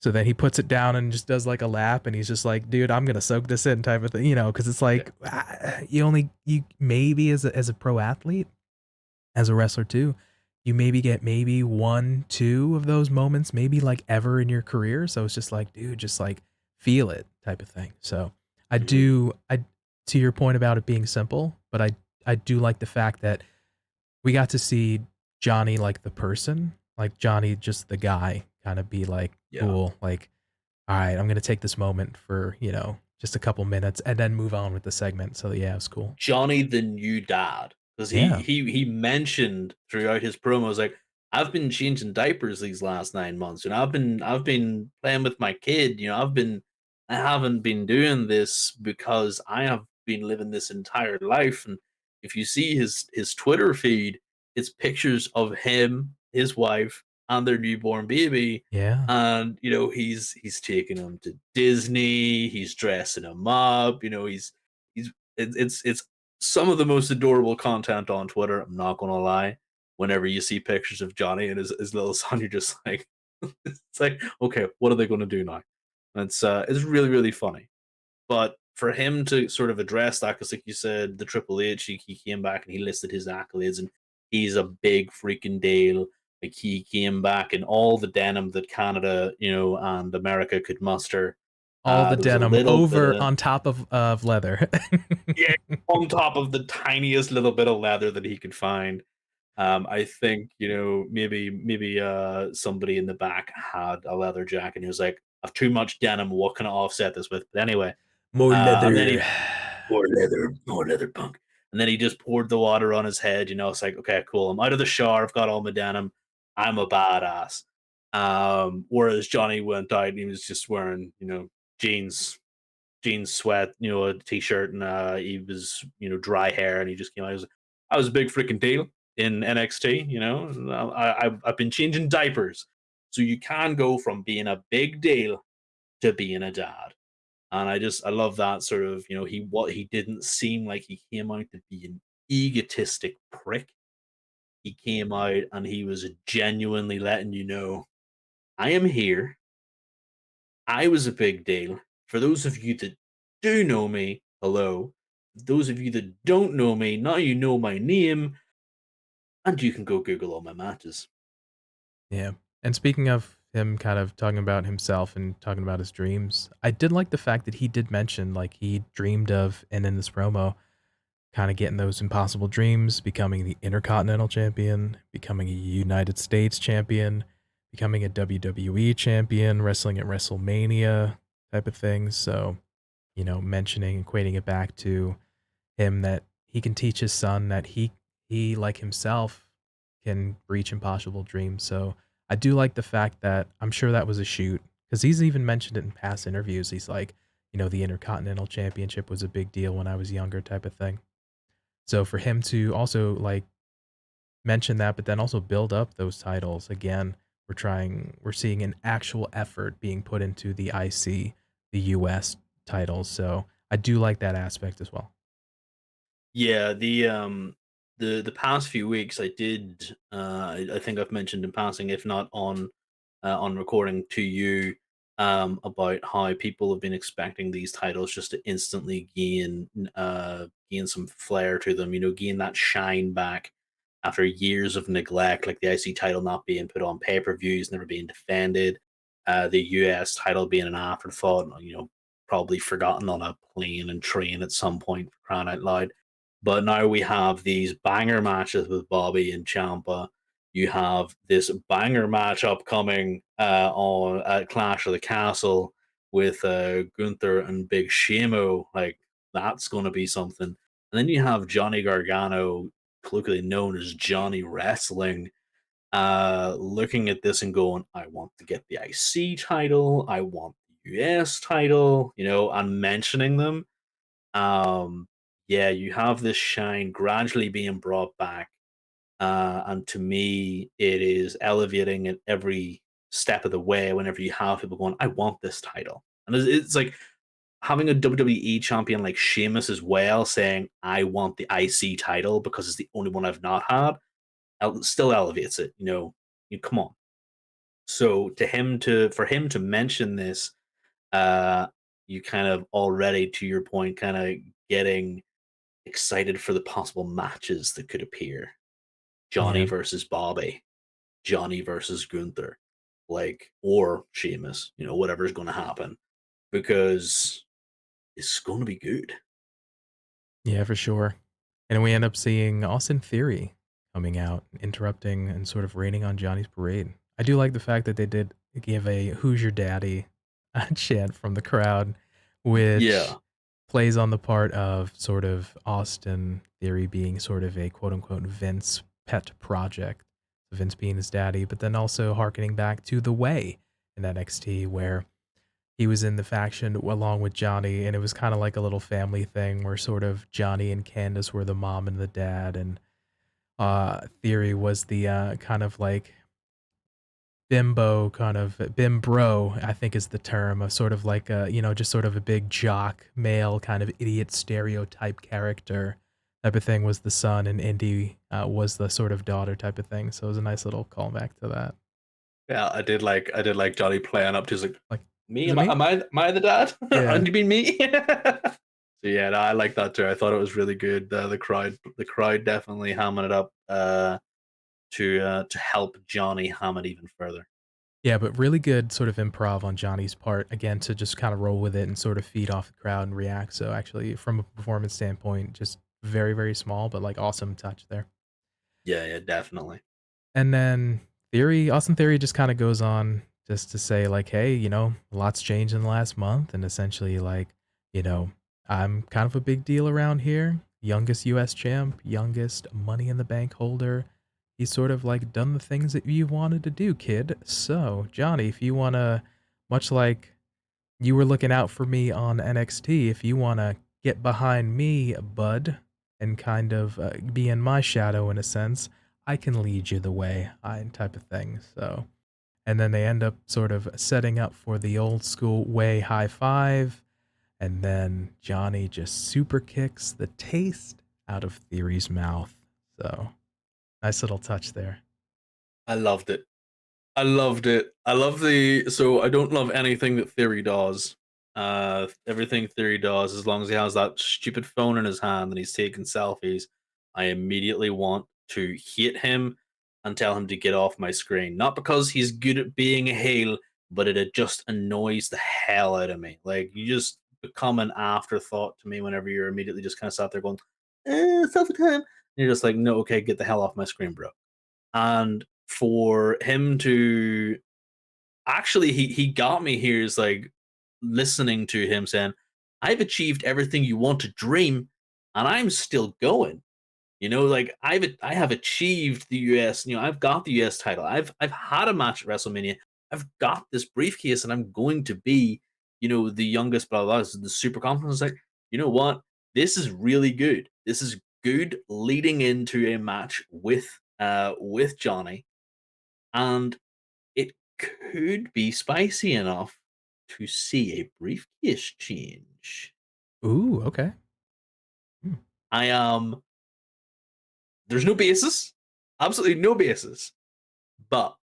So then he puts it down and just does like a lap, and he's just like, dude, I'm gonna soak this in type of thing, because it's Yeah. like, you maybe as a pro athlete, as a wrestler too, you maybe get maybe 1-2 of those moments, maybe like ever in your career. So it's just like, dude, just like feel it type of thing. So I Mhm. do I to your point about it being simple, but I do like the fact that we got to see Johnny like the person, like Johnny just the guy kind of be like, Yeah. cool, like, all right, I'm gonna take this moment for, just a couple minutes and then move on with the segment. So yeah, it's cool. Johnny the new dad, because Yeah. he mentioned throughout his promos like, I've been changing diapers these last 9 months, and I've been playing with my kid. I haven't been doing this because I have been living this entire life. And if you see his Twitter feed, it's pictures of him, his wife, and their newborn baby. Yeah. And he's taking them to Disney, he's dressing them up, he's it's some of the most adorable content on Twitter. I'm not gonna lie. Whenever you see pictures of Johnny and his little son, you're just like, it's like, okay, what are they gonna do now? And it's really really funny. But for him to sort of address that, because like you said, the Triple H, he came back and he listed his accolades, and he's a big freaking deal. Like he came back in all the denim that Canada, and America could muster. All the There was a denim little bit over of on top of leather. yeah, on top of the tiniest little bit of leather that he could find. I think, maybe somebody in the back had a leather jacket and he was like, I've too much denim, what can I offset this with? But anyway, More and then leather. he more leather punk. And then he just poured the water on his head, it's like, okay, cool. I'm out of the shower, I've got all my denim, I'm a badass. Whereas Johnny went out and he was just wearing, jeans, sweat, a t-shirt, and he was, dry hair, and he just came out. I was a big freaking deal in NXT. I've been changing diapers, so you can go from being a big deal to being a dad, and I love that sort of, he didn't seem like he came out to be an egotistic prick. He came out and he was genuinely letting you know, I am here. I was a big deal. For those of you that do know me, hello. Those of you that don't know me, now you know my name, and you can go Google all my matches. Yeah. And speaking of him kind of talking about himself and talking about his dreams, I did like the fact that he did mention like he dreamed of and in this promo kind of getting those impossible dreams, becoming the Intercontinental Champion, becoming a United States Champion, becoming a WWE Champion, wrestling at WrestleMania type of things. So, mentioning, equating it back to him that he can teach his son that he like himself can reach impossible dreams. So I do like the fact that I'm sure that was a shoot because he's even mentioned it in past interviews. He's like, the Intercontinental Championship was a big deal when I was younger, type of thing. So for him to also like mention that, but then also build up those titles again, we're seeing an actual effort being put into the IC, the US titles. So I do like that aspect as well. Yeah, the past few weeks I did I think I've mentioned in passing, if not on recording to you, about how people have been expecting these titles just to instantly gain some flair to them, gain that shine back after years of neglect, like the IC title not being put on pay-per-views, never being defended, the US title being an afterthought, probably forgotten on a plane and train at some point for crying out loud. But now we have these banger matches with Bobby and Ciampa. You have this banger match upcoming on at Clash of the Castle with Gunther and Big Shamo. Like that's going to be something. And then you have Johnny Gargano, colloquially known as Johnny Wrestling, looking at this and going, I want to get the IC title, I want the US title, and mentioning them. Um, yeah, you have this shine gradually being brought back. And to me, it is elevating at every step of the way whenever you have people going, I want this title. And it's like having a WWE champion like Sheamus as well saying, I want the IC title because it's the only one I've not had, still elevates it. Come on. So for him to mention this, uh, you kind of already, to your point, kind of getting excited for the possible matches that could appear. Johnny Yeah. versus Bobby, Johnny versus Gunther, or Sheamus, whatever's going to happen. because it's going to be good. Yeah, for sure. And we end up seeing Austin Theory coming out, interrupting and sort of raining on Johnny's parade. I do like the fact that they did give a "Who's your daddy?" chant from the crowd, which Yeah. plays on the part of sort of Austin Theory being sort of a quote unquote Vince pet project, Vince being his daddy, but then also harkening back to The Way in NXT, where he was in the faction along with Johnny, and it was kind of like a little family thing where sort of Johnny and Candace were the mom and the dad, and Theory was the kind of like bimbo, kind of bimbro, I think is the term, of sort of like a, just sort of a big jock, male, kind of idiot stereotype character type of thing was the son, and Indy was the sort of daughter type of thing. So it was a nice little callback to that. Yeah, I did like Johnny playing up to his like, Like, me? is it Am I me? am I, am I the dad? Yeah. And you mean me? So yeah, no, I like that too. I thought it was really good. The crowd definitely hamming it up to help Johnny ham it even further. Yeah, but really good sort of improv on Johnny's part, again, to just kind of roll with it and sort of feed off the crowd and react. So actually, from a performance standpoint, just very, very small, but like awesome touch there. Yeah, yeah, definitely. And then Austin Theory just kind of goes on just to say, like, hey, a lot's changed in the last month. And essentially, like, you know, I'm kind of a big deal around here. Youngest US champ, youngest money in the bank holder. He's sort of like done the things that you wanted to do, kid. So, Johnny, if you want to, much like you were looking out for me on NXT, if you want to get behind me, bud, and kind of be in my shadow in a sense, I can lead you the way, type of thing. So, and then they end up sort of setting up for the old school way high five, and then Johnny just super kicks the taste out of Theory's mouth. So, nice little touch there. I loved it. I loved it. I love the so I don't love anything that Theory does. Everything Theory does, as long as he has that stupid phone in his hand and he's taking selfies, I immediately want to hit him and tell him to get off my screen. Not because he's good at being a heel, but it just annoys the hell out of me. Like you just become an afterthought to me whenever you're immediately just kind of sat there going, selfie time. And you're just like, no, okay, get the hell off my screen, bro. And for him to actually he got me here is like listening to him saying, I've achieved everything you want to dream and I'm still going. Like I have achieved the US, I've got the US title. I've had a match at WrestleMania. I've got this briefcase and I'm going to be, the youngest blah blah, blah. The super confidence. Like, you know what? This is really good. This is good leading into a match with Johnny, and it could be spicy enough to see a briefcase change. Ooh, okay. Hmm. I There's no basis, absolutely no basis, but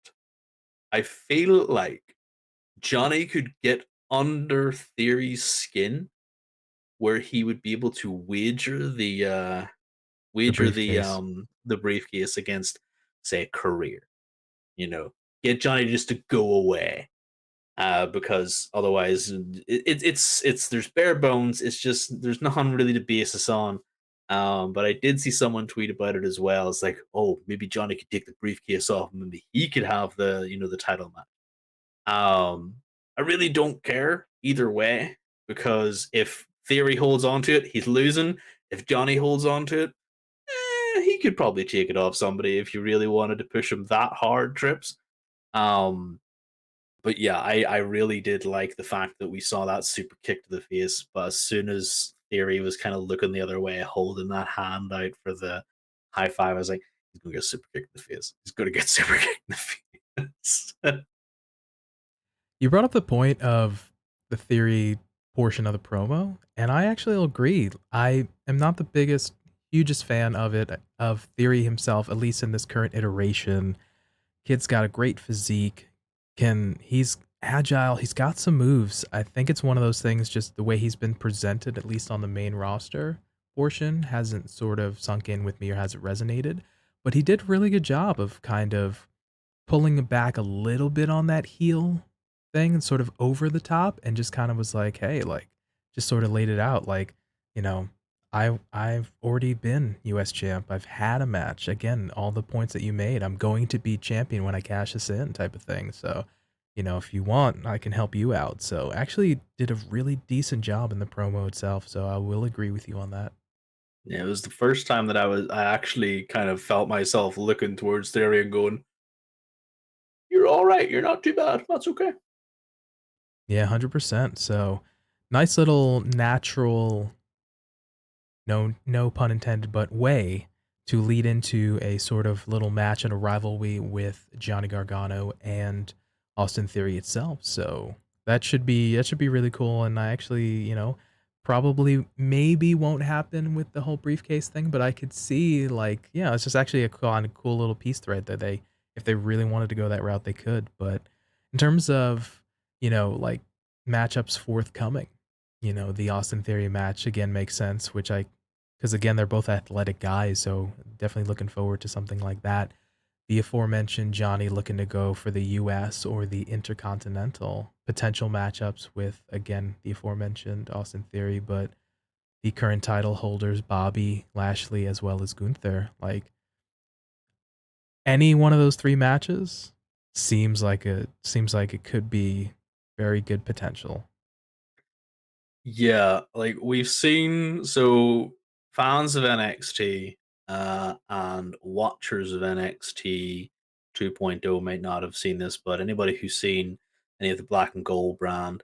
I feel like Johnny could get under Theory's skin where he would be able to The wager briefcase. the briefcase against, say, a career. You know, get Johnny just to go away, because otherwise it's there's bare bones. It's just there's nothing really to base this on. But I did see someone tweet about it as well. It's like, oh, maybe Johnny could take the briefcase off, and maybe he could have the title match. I really don't care either way because if Theory holds on to it, he's losing. If Johnny holds on to it, he could probably take it off somebody if you really wanted to push him that hard, Trips. Um, but yeah, I really did like the fact that we saw that super kick to the face. But as soon as Theory was kind of looking the other way, holding that hand out for the high five, I was like, he's gonna get super kicked in the face. He's gonna get super kicked in the face. You brought up the point of the Theory portion of the promo, and I actually agree. I am not the hugest fan of it, of Theory himself, at least in this current iteration. Kid's got a great physique. He's agile. He's got some moves. I think it's one of those things, just the way he's been presented, at least on the main roster portion, hasn't sort of sunk in with me or hasn't resonated. But he did a really good job of kind of pulling it back a little bit on that heel thing and sort of over the top and just kind of was like, hey, like just sort of laid it out like, you know, I've already been US champ. I've had a match. Again, all the points that you made, I'm going to be champion when I cash this in type of thing. So, if you want, I can help you out. So actually did a really decent job in the promo itself. So I will agree with you on that. Yeah, it was the first time that I actually kind of felt myself looking towards Theory and going, "You're all right. You're not too bad. That's okay." Yeah, 100%. So nice little natural, no pun intended, but way to lead into a sort of little match and a rivalry with Johnny Gargano and Austin Theory itself. So that should be really cool. And I actually, probably maybe won't happen with the whole briefcase thing, but I could see like, yeah, it's just actually a kind of cool little piece thread that they, if they really wanted to go that route, they could. But in terms of, like matchups forthcoming, the Austin Theory match again makes sense, which I because again, they're both athletic guys, so definitely looking forward to something like that. The aforementioned Johnny looking to go for the US or the Intercontinental potential matchups with, again, the aforementioned Austin Theory, but the current title holders, Bobby, Lashley, as well as Gunther. Like any one of those three matches seems like it could be very good potential. Yeah, like we've seen, so fans of NXT and watchers of NXT 2.0 might not have seen this, but anybody who's seen any of the Black and Gold brand,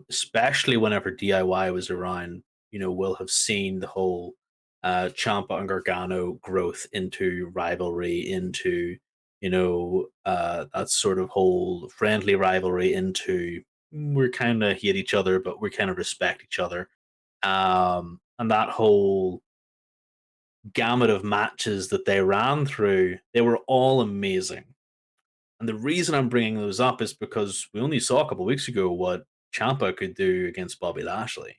especially whenever DIY was around, will have seen the whole Ciampa and Gargano growth into rivalry, into that sort of whole friendly rivalry, into we're kind of hate each other, but we kind of respect each other. And that whole gamut of matches that they ran through, they were all amazing. And the reason I'm bringing those up is because we only saw a couple of weeks ago what Champa could do against Bobby Lashley.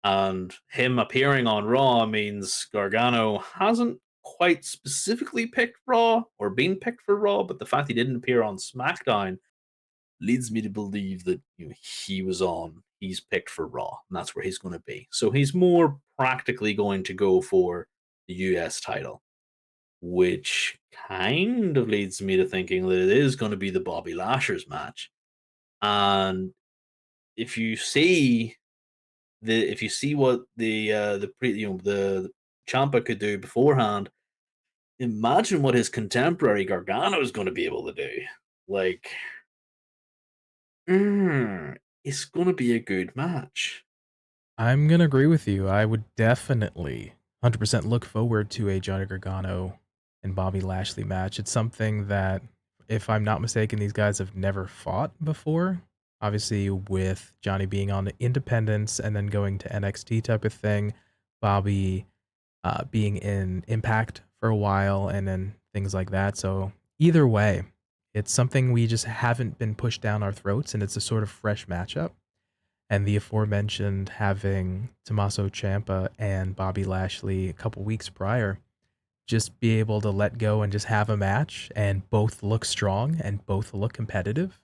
And him appearing on Raw means Gargano hasn't quite specifically picked Raw or been picked for Raw, but the fact he didn't appear on SmackDown leads me to believe that he's picked for Raw, and that's where he's going to be. So he's more practically going to go for the US title, which kind of leads me to thinking that it is going to be the Bobby Lashley's match. And if you see if you see what the Champa could do beforehand, imagine what his contemporary Gargano is going to be able to do. Like, it's going to be a good match. I'm gonna agree with you. I would definitely 100% look forward to a Johnny Gargano and Bobby Lashley match. It's something that, if I'm not mistaken, these guys have never fought before. Obviously, with Johnny being on the Independence and then going to NXT type of thing, Bobby being in Impact for a while and then things like that. So either way, it's something we just haven't been pushed down our throats, and it's a sort of fresh matchup. And the aforementioned having Tommaso Ciampa and Bobby Lashley a couple weeks prior just be able to let go and just have a match and both look strong and both look competitive.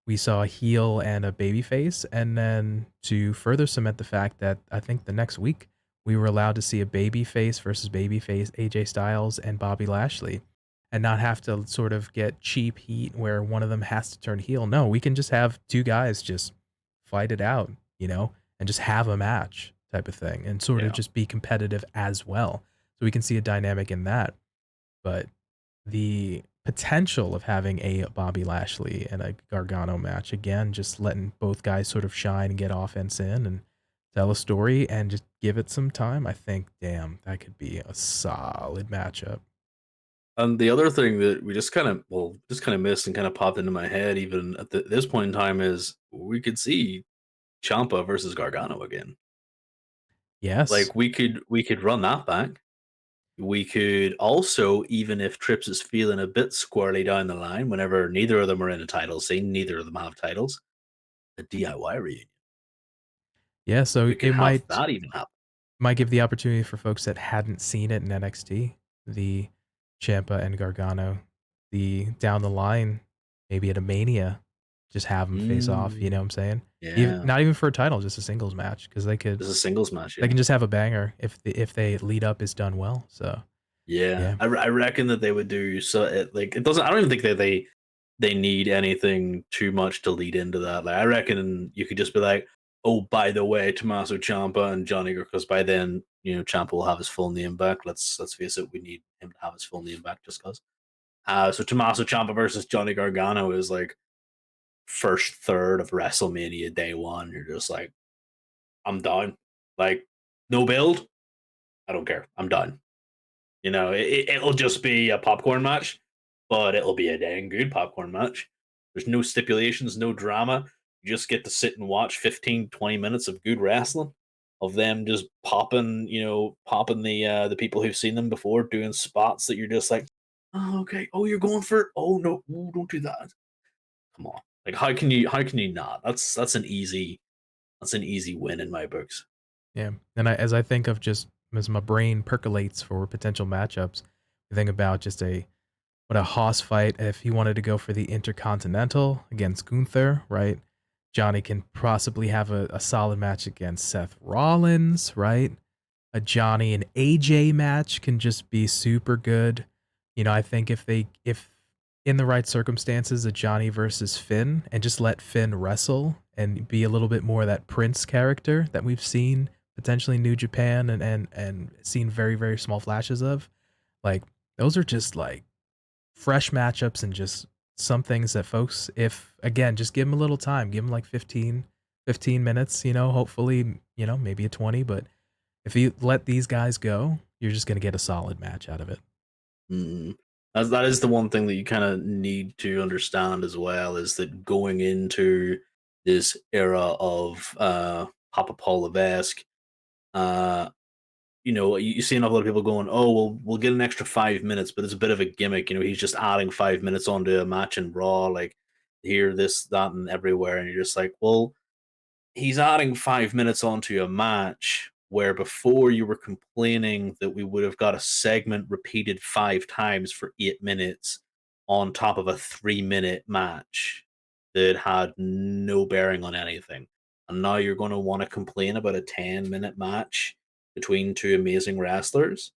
We saw a heel and a babyface, and then to further cement the fact that I think the next week we were allowed to see a babyface versus babyface AJ Styles and Bobby Lashley and not have to sort of get cheap heat where one of them has to turn heel. No, we can just have two guys just fight it out, and just have a match type of thing and sort of Yeah. just be competitive as well. So we can see a dynamic in that. But the potential of having a Bobby Lashley and a Gargano match, again, just letting both guys sort of shine and get offense in and tell a story and just give it some time, I think, damn, that could be a solid matchup. And the other thing that we just kind of missed and kind of popped into my head, even at this point in time, is we could see Champa versus Gargano again. Yes. Like we could run that back. We could also, even if Trips is feeling a bit squirrely down the line, whenever neither of them are in a title scene, neither of them have titles, a DIY reunion. Yeah, so We could it have might that even happen. might give the opportunity for folks that hadn't seen it in NXT, the Champa and Gargano, the down the line, maybe at a Mania. Just have them face off. You know what I'm saying? Even Yeah. not even for a title, just a singles match because It's a singles match, they yeah. can just have a banger if they lead up is done well. So Yeah. yeah, I reckon that they would do so it doesn't I don't even think that they need anything too much to lead into that. Like I reckon you could just be like, oh, by the way, Tommaso Ciampa and Johnny, because by then, Ciampa will have his full name back. Let's face it, we need him to have his full name back just because. So Tommaso Ciampa versus Johnny Gargano is like first third of WrestleMania day one. You're just like, I'm done. Like, no build. I don't care. I'm done. It'll just be a popcorn match, but it'll be a dang good popcorn match. There's no stipulations, no drama. You just get to sit and watch 15, 20 minutes of good wrestling, of them just popping the people who've seen them before, doing spots that you're just like, oh, okay. Oh, you're going for it. Oh no, ooh, don't do that. Come on. Like how can you not? That's an easy win in my books. yeah. And as I think of just as my brain percolates for potential matchups, I think about just what a Haas fight if he wanted to go for the Intercontinental against Gunther, right? Johnny can possibly have a solid match against Seth Rollins, right? A Johnny and AJ match can just be super good. I think if in the right circumstances, a Johnny versus Finn and just let Finn wrestle and be a little bit more of that Prince character that we've seen potentially in New Japan and seen very, very small flashes of. Like those are just like fresh matchups and just some things that folks, if again, just give them a little time, give them like 15 minutes, hopefully, maybe a 20, but if you let these guys go, you're just going to get a solid match out of it. Mm. That is the one thing that you kind of need to understand as well is that going into this era of Papa Paulovesque, uh, you see enough lot of people going, "Oh, well, we'll get an extra 5 minutes," but it's a bit of a gimmick. He's just adding 5 minutes onto a match in Raw, like here, this, that, and everywhere, and you're just like, well, he's adding 5 minutes onto a match where before you were complaining that we would have got a segment repeated 5 times for 8 minutes on top of a 3 minute match that had no bearing on anything. And now you're going to want to complain about a 10-minute match between two amazing wrestlers.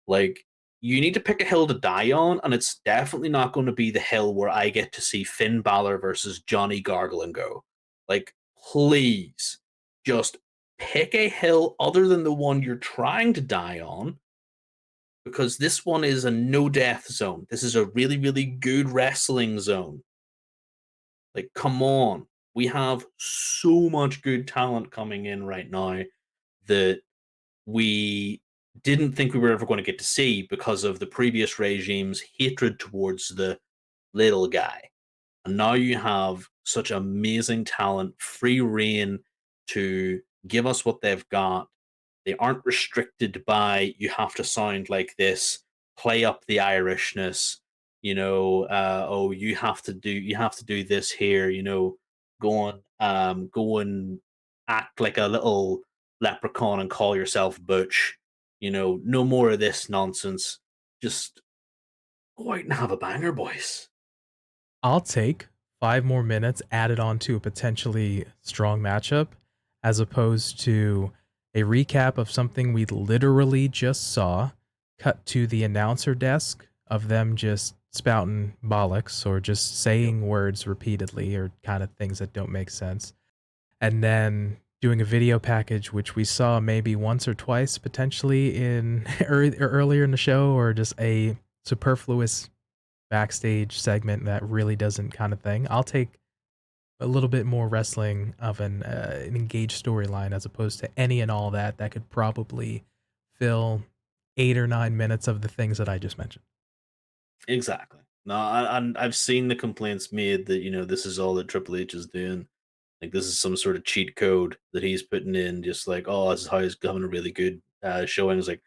Like, you need to pick a hill to die on, and it's definitely not going to be the hill where I get to see Finn Balor versus Johnny Gargano and go. Like, please, just pick a hill other than the one you're trying to die on, because this one is a no death zone. This is a really, really good wrestling zone. Like, come on. We have so much good talent coming in right now that we didn't think we were ever going to get to see because of the previous regime's hatred towards the little guy. And now you have such amazing talent, free reign to give us what they've got. They aren't restricted by you have to sound like this, play up the Irishness, oh, you have to do this here, go and act like a little leprechaun and call yourself Butch. No more of this nonsense. Just go out and have a banger, boys. I'll take 5 more minutes added on to a potentially strong matchup as opposed to a recap of something we literally just saw, cut to the announcer desk of them just spouting bollocks or just Yep. saying words repeatedly or kind of things that don't make sense. And then doing a video package, which we saw maybe once or twice potentially in earlier in the show, or just a superfluous backstage segment that really doesn't kind of thing. I'll take a little bit more wrestling of an engaged storyline as opposed to any and all that could probably fill 8 or 9 minutes of the things that I just mentioned. Exactly. No, I've seen the complaints made that this is all that Triple H is doing. Like this is some sort of cheat code that he's putting in, just like, oh, this is how he's having a really good showing. It's like,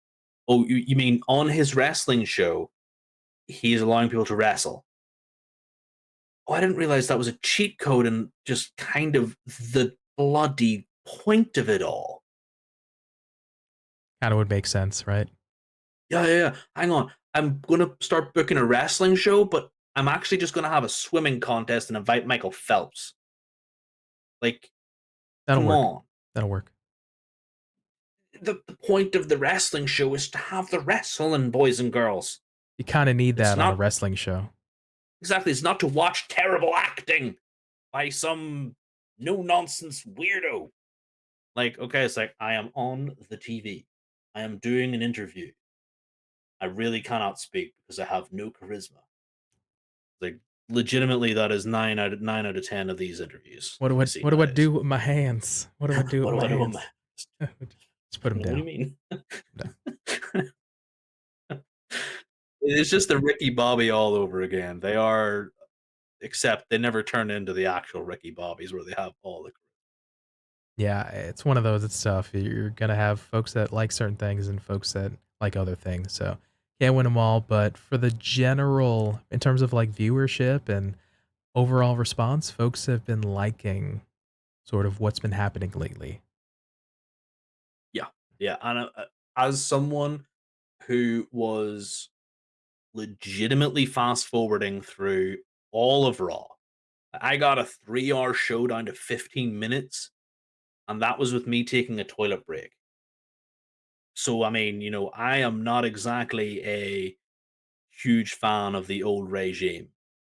oh, you mean on his wrestling show, he's allowing people to wrestle? Oh, I didn't realize that was a cheat code and just kind of the bloody point of it all. Kind of would make sense, right? Yeah, yeah, yeah. Hang on. I'm gonna start booking a wrestling show, but I'm actually just going to have a swimming contest and invite Michael Phelps. Like, That'll come work. on. That'll work. The point of the wrestling show is to have the wrestling, boys and girls. You kind of need It's that on a not wrestling show. exactly, it's not to watch terrible acting by some no nonsense weirdo. Like, okay, it's like I am on the TV. I am doing an interview. I really cannot speak because I have no charisma. Like, legitimately, that is 9 out of 10 of these interviews What that do we I see what do I nowadays. do with my hands? What do I do What with do my I do on hands? my Just put them what do you down. mean? Down. It's just the Ricky Bobby all over again. They are, except they never turn into the actual Ricky Bobbies where they have all the. Yeah, it's one of those. It's tough. You're gonna have folks that like certain things and folks that like other things. So can't win them all. But for the general, in terms of like viewership and overall response, folks have been liking sort of what's been happening lately. Yeah, yeah. And as someone who was legitimately fast forwarding through all of Raw, I got a 3 hour show down to 15 minutes, and that was with me taking a toilet break. So, I mean, I am not exactly a huge fan of the old regime.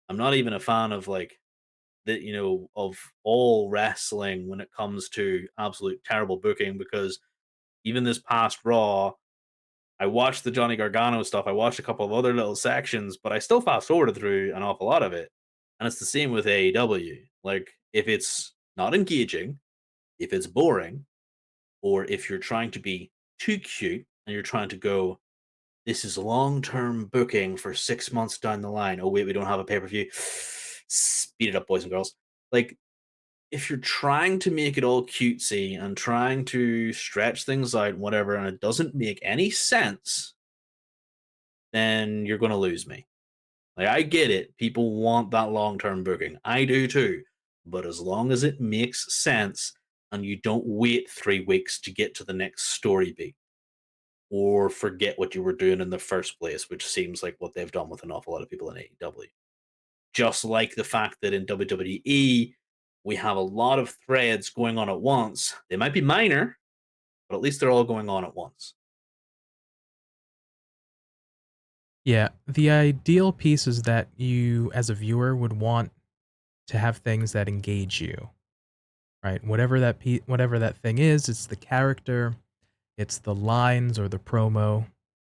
I'm not even a fan of like of all wrestling when it comes to absolute terrible booking because even this past Raw, I watched the Johnny Gargano stuff. I watched a couple of other little sections, but I still fast forwarded through an awful lot of it. And it's the same with AEW. Like, if it's not engaging, if it's boring, or if you're trying to be too cute and you're trying to go, this is long term booking for 6 months down the line. Oh, wait, we don't have a pay per view. Speed it up, boys and girls. Like, if you're trying to make it all cutesy and trying to stretch things out, whatever, and it doesn't make any sense, then you're going to lose me. Like, I get it. People want that long term booking. I do too. But as long as it makes sense and you don't wait 3 weeks to get to the next story beat or forget what you were doing in the first place, which seems like what they've done with an awful lot of people in AEW. Just like the fact that in WWE, we have a lot of threads going on at once. They might be minor, but at least they're all going on at once. Yeah, the ideal piece is that you, as a viewer, would want to have things that engage you, right? Whatever that thing is, it's the character, it's the lines or the promo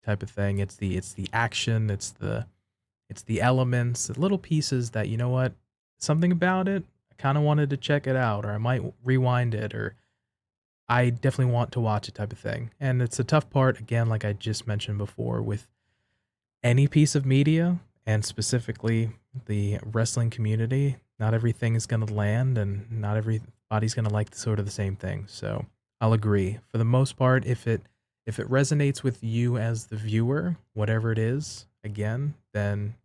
type of thing. It's the action, it's the elements, the little pieces that you know what, something about it. I kind of wanted to check it out, or I might rewind it, or I definitely want to watch it type of thing. And it's a tough part again, like I just mentioned before, with any piece of media and specifically the wrestling community. Not everything is going to land, and not everybody's going to like sort of the same thing. So I'll agree. For the most part, if it resonates with you as the viewer, whatever it is, again, then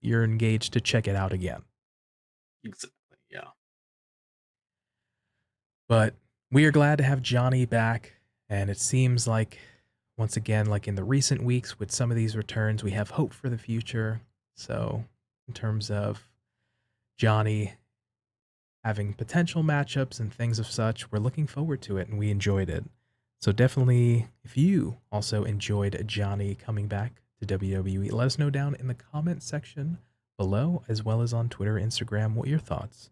you're engaged to check it out again. Exactly. Yeah. But we are glad to have Johnny back, and it seems like, once again, like in the recent weeks with some of these returns, we have hope for the future. So, in terms of Johnny having potential matchups and things of such, we're looking forward to it and we enjoyed it. So, definitely, if you also enjoyed Johnny coming back to WWE, let us know down in the comment section below, as well as on Twitter, Instagram, what your thoughts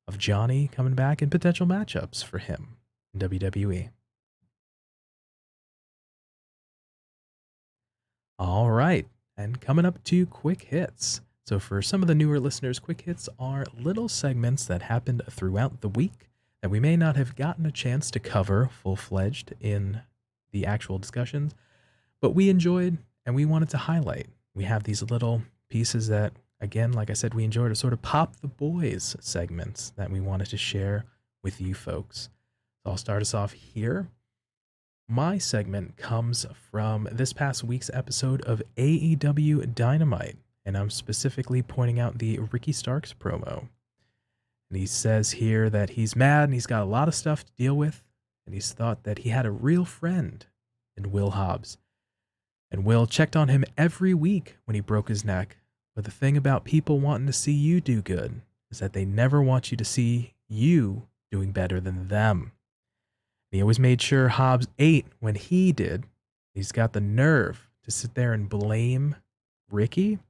of Johnny coming back and potential matchups for him in WWE. All right, and coming up to quick hits. So, for some of the newer listeners, quick hits are little segments that happened throughout the week that we may not have gotten a chance to cover full fledged in the actual discussions, but we enjoyed and we wanted to highlight. We have these little pieces that, again, like I said, we enjoyed, to sort of pop the boys segments that we wanted to share with you folks. So I'll start us off here. My segment comes from this past week's episode of AEW Dynamite, and I'm specifically pointing out the Ricky Starks promo. And he says here that he's mad and he's got a lot of stuff to deal with, and he's thought that he had a real friend in Will Hobbs. And Will checked on him every week when he broke his neck, But the thing about people wanting to see you do good is that they never want you to see you doing better than them. He always made sure Hobbs ate when he did. He's got the nerve to sit there and blame Ricky.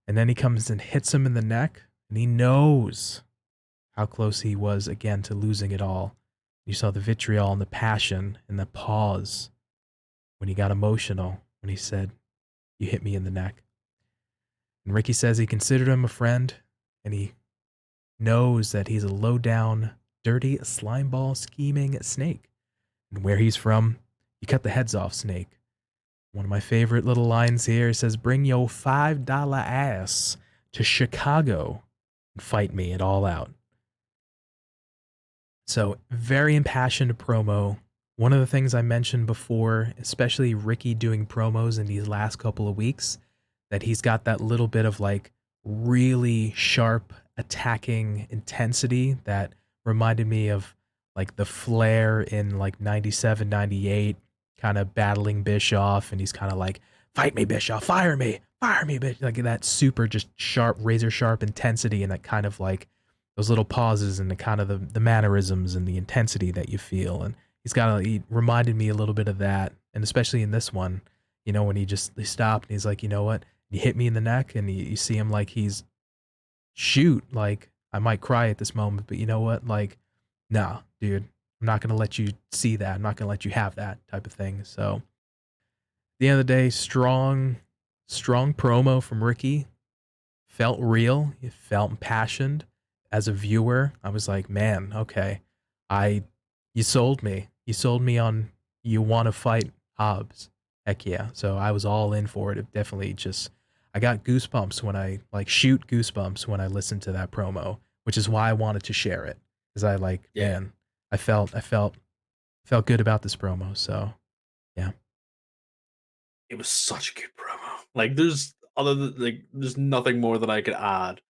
And then he comes and hits him in the neck. And he knows how close he was again to losing it all. You saw the vitriol and the passion and the pause when he got emotional, when he said, "You hit me in the neck." And Ricky says he considered him a friend, and he knows that he's a low-down, dirty, slimeball, scheming snake. And where he's from, you cut the heads off snake. One of my favorite little lines here says, "Bring your $5 ass to Chicago and fight me it all out." So, very impassioned promo. One of the things I mentioned before, especially Ricky doing promos in these last couple of weeks, that he's got that little bit of like really sharp attacking intensity that reminded me of like the Flair in like 97, 98, kind of battling Bischoff. And he's kind of like, "Fight me, Bischoff, fire me, bitch." Like that super just sharp, razor sharp intensity, and that kind of like those little pauses and the kind of the mannerisms and the intensity that you feel. And he reminded me a little bit of that. And especially in this one, when he stopped and he's like, "You know what? You hit me in the neck," and you see him like shoot, like, I might cry at this moment, but you know what? Like, nah, dude, I'm not going to let you see that. I'm not going to let you have that type of thing. So at the end of the day, strong promo from Ricky. Felt real. It felt impassioned. As a viewer, I was like, man, okay, you sold me. You sold me on you want to fight Hobbs. Heck yeah. So I was all in for it. It definitely I got goosebumps shoot goosebumps when I listened to that promo, which is why I wanted to share it. Because man, I felt good about this promo. So yeah. It was such a good promo. Like there's nothing more that I could add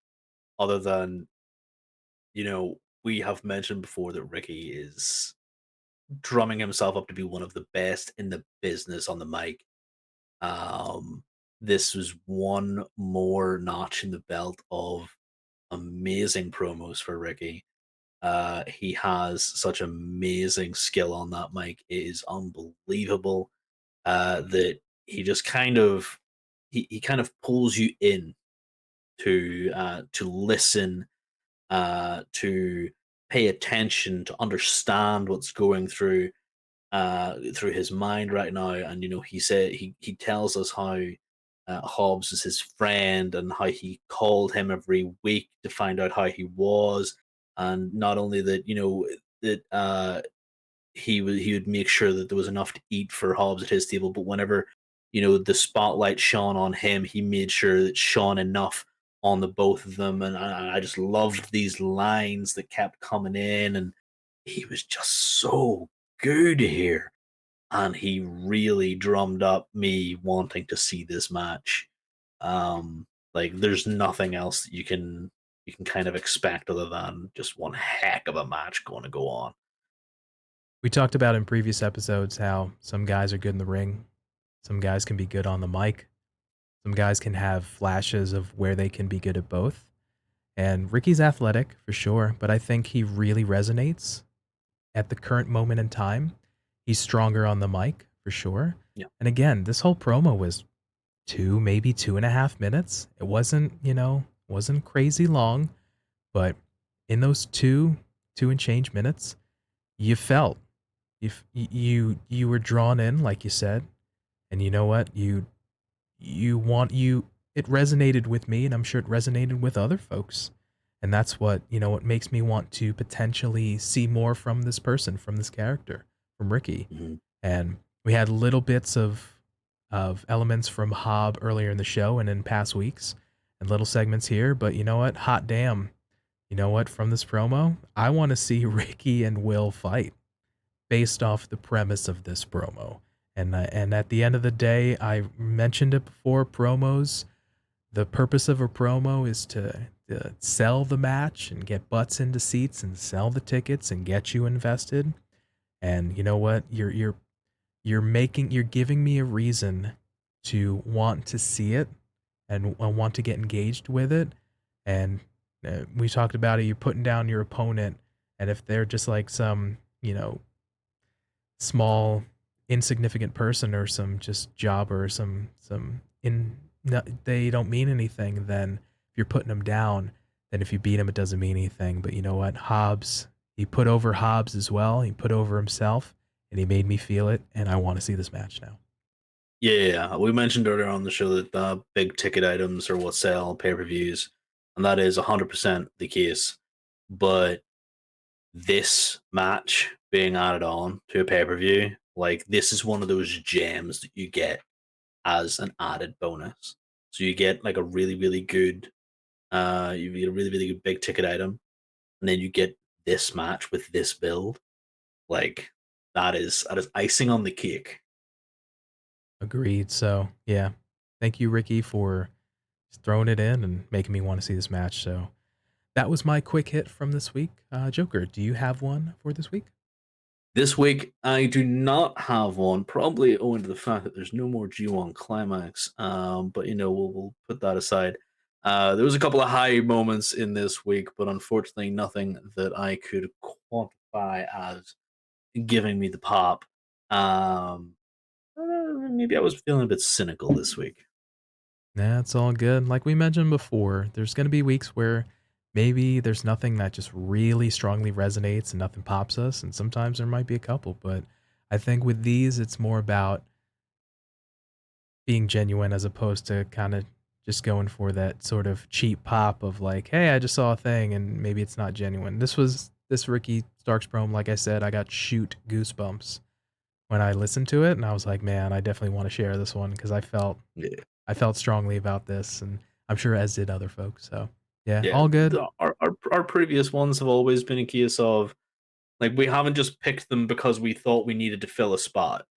other than, we have mentioned before that Ricky is drumming himself up to be one of the best in the business on the mic. This was one more notch in the belt of amazing promos for Ricky. He has such amazing skill on that mic. It is unbelievable that he just he kind of pulls you in to listen, to pay attention, to understand what's going through his mind right now. And he tells us how Hobbs is his friend and how he called him every week to find out how he was, and not only that, he would make sure that there was enough to eat for Hobbs at his table, but whenever the spotlight shone on him, he made sure that shone enough on the both of them. And I just loved these lines that kept coming in, and he was just so good here, and he really drummed up me wanting to see this match. Like there's nothing else that you can kind of expect other than just one heck of a match going to go on. We talked about in previous episodes how some guys are good in the ring, some guys can be good on the mic, some guys can have flashes of where they can be good at both. And Ricky's athletic for sure, but I think he really resonates at the current moment in time. He's stronger on the mic for sure. Yeah. And again, this whole promo was maybe 2.5 minutes. It wasn't crazy long, but in those two and change minutes, you felt you were drawn in, like you said. And you know what? It resonated with me, and I'm sure it resonated with other folks. And that's what makes me want to potentially see more from this person, from this character, from Ricky. Mm-hmm. And we had little bits of elements from Hobb earlier in the show and in past weeks, and little segments here. But you know what? Hot damn. You know what? From this promo, I want to see Ricky and Will fight based off the premise of this promo. And at the end of the day, I mentioned it before, promos, the purpose of a promo is to sell the match and get butts into seats and sell the tickets and get you invested. And you know what? You're giving me a reason to want to see it. and want to get engaged with it. And we talked about it, you're putting down your opponent, and if they're just like some, small insignificant person or some just job or some in no, they don't mean anything, then if you're putting them down, then if you beat him it doesn't mean anything. But you know what, Hobbs, he put over Hobbs as well, he put over himself, and he made me feel it, and I want to see this match now. Yeah, we mentioned earlier on the show that big ticket items are what sell pay-per-views, and that is 100% the case. But this match being added on to a pay-per-view, like, this is one of those gems that you get as an added bonus. So you get like a really, really good, you get a really, really good big ticket item, and then you get this match with this build. Like, that is icing on the cake. Agreed. So yeah, thank you, Ricky, for throwing it in and making me want to see this match. So that was my quick hit from this week. Joker, do you have one for this week? This week, I do not have one, probably owing to the fact that there's no more G1 Climax. But we'll put that aside. There was a couple of high moments in this week, but unfortunately, nothing that I could quantify as giving me the pop. Maybe I was feeling a bit cynical this week. Nah, it's all good. Like we mentioned before, there's going to be weeks where maybe there's nothing that just really strongly resonates and nothing pops us. And sometimes there might be a couple. But I think with these, it's more about being genuine as opposed to kind of just going for that sort of cheap pop of like, hey, I just saw a thing and maybe it's not genuine. This Ricky Starks promo, like I said, I got shoot goosebumps when I listened to it, and I was like, man, I definitely want to share this one because Yeah. I felt strongly about this, and I'm sure as did other folks. So yeah, Yeah, all good. our previous ones have always been a case of, like, we haven't just picked them because we thought we needed to fill a spot.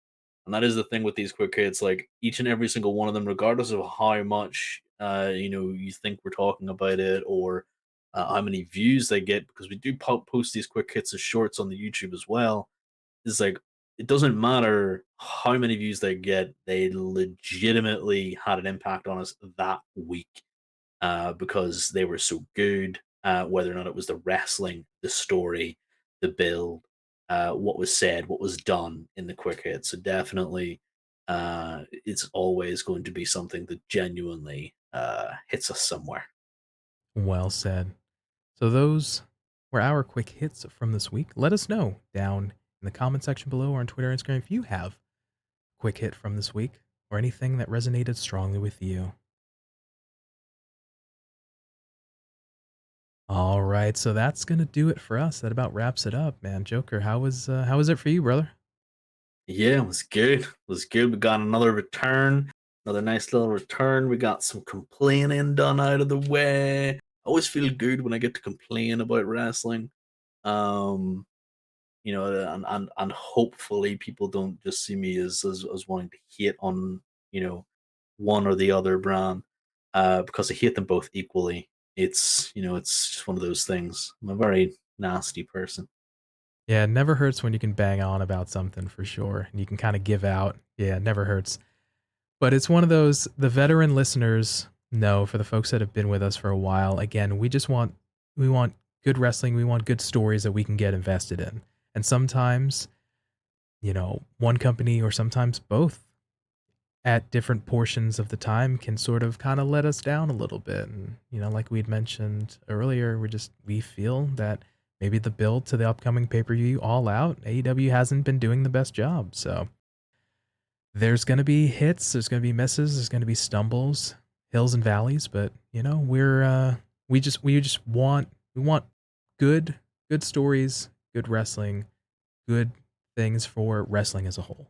And that is the thing with these quick hits. Like, each and every single one of them, regardless of how much you think we're talking about it, or how many views they get, because we do post these quick hits as shorts on the YouTube as well. Is like, it doesn't matter how many views they get; they legitimately had an impact on us that week, because they were so good. Whether or not it was the wrestling, the story, the build, what was said, what was done in the quick hit. So definitely, it's always going to be something that genuinely hits us somewhere. Well said. So those were our quick hits from this week. Let us know down in the comment section below or on Twitter and Instagram if you have a quick hit from this week or anything that resonated strongly with you. All right, so that's gonna do it for us. That about wraps it up, man. Joker, how was it for you, brother? Yeah, it was good. It was good. We got another return, another nice little return. We got some complaining done out of the way. I always feel good when I get to complain about wrestling. Um, and hopefully people don't just see me as wanting to hate on, one or the other brand, because I hate them both equally. It's just one of those things. I'm a very nasty person. Yeah, it never hurts when you can bang on about something for sure, and you can kind of give out. Yeah, it never hurts. But it's one of those, the veteran listeners know, for the folks that have been with us for a while, again, we want good wrestling, we want good stories that we can get invested in. And sometimes, one company or sometimes both at different portions of the time can sort of kind of let us down a little bit. And, like we'd mentioned earlier, we feel that maybe the build to the upcoming pay-per-view All Out, AEW hasn't been doing the best job. So there's going to be hits, there's going to be misses, there's going to be stumbles, hills and valleys, but we want good stories, good wrestling, good things for wrestling as a whole.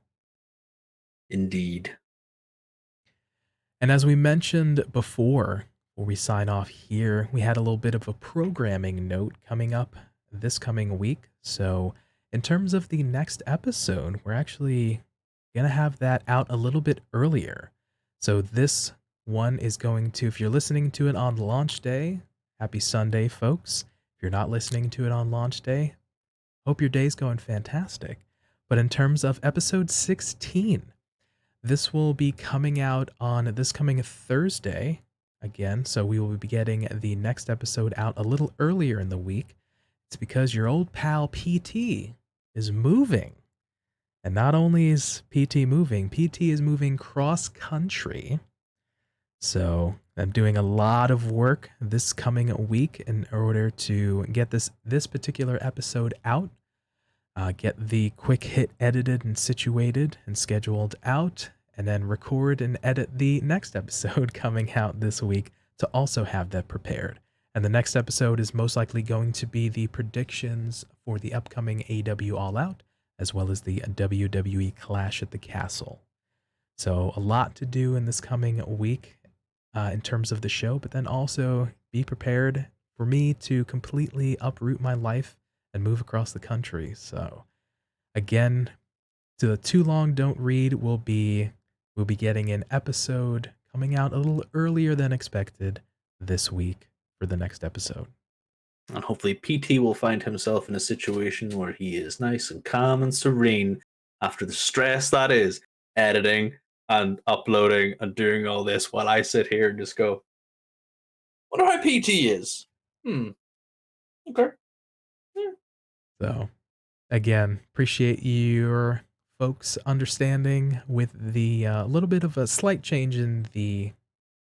Indeed. And as we mentioned before we sign off here, we had a little bit of a programming note coming up this coming week. So, in terms of the next episode, we're actually going to have that out a little bit earlier. So, this one is going to, if you're listening to it on launch day, happy Sunday, folks. If you're not listening to it on launch day, hope your day's going fantastic. But in terms of episode 16, this will be coming out on this coming Thursday, again. So we will be getting the next episode out a little earlier in the week. It's because your old pal PT is moving. And not only is PT moving, PT is moving cross country. So I'm doing a lot of work this coming week in order to get this particular episode out. Get the quick hit edited and situated and scheduled out, and then record and edit the next episode coming out this week to also have that prepared. And the next episode is most likely going to be the predictions for the upcoming AEW All Out, as well as the WWE Clash at the Castle. So a lot to do in this coming week in terms of the show, but then also be prepared for me to completely uproot my life and move across the country. So again, to the Too Long Don't Read, we'll be getting an episode coming out a little earlier than expected this week for the next episode. And hopefully PT will find himself in a situation where he is nice and calm and serene after the stress that is editing and uploading and doing all this, while I sit here and just go, wonder how PT is. Okay. Yeah. So again, appreciate your folks' understanding with the little bit of a slight change in the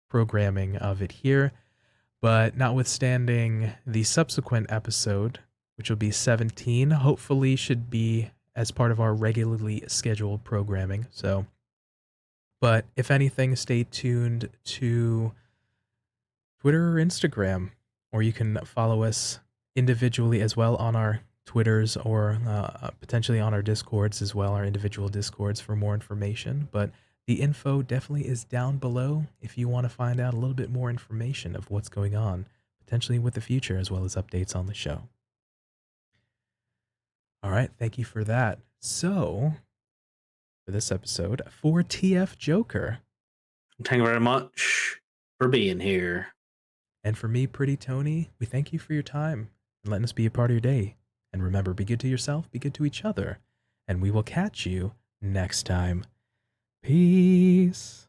programming of it here. But notwithstanding, the subsequent episode, which will be 17, hopefully should be as part of our regularly scheduled programming. So, but if anything, stay tuned to Twitter or Instagram, or you can follow us individually as well on our Twitters or potentially on our Discords as well, our individual Discords for more information. But the info definitely is down below if you want to find out a little bit more information of what's going on, potentially with the future, as well as updates on the show. All right, thank you for that. So, for this episode, for TF Joker. Thank you very much for being here. And for me, Pretty Tony, we thank you for your time and letting us be a part of your day. And remember, be good to yourself, be good to each other, and we will catch you next time. Peace.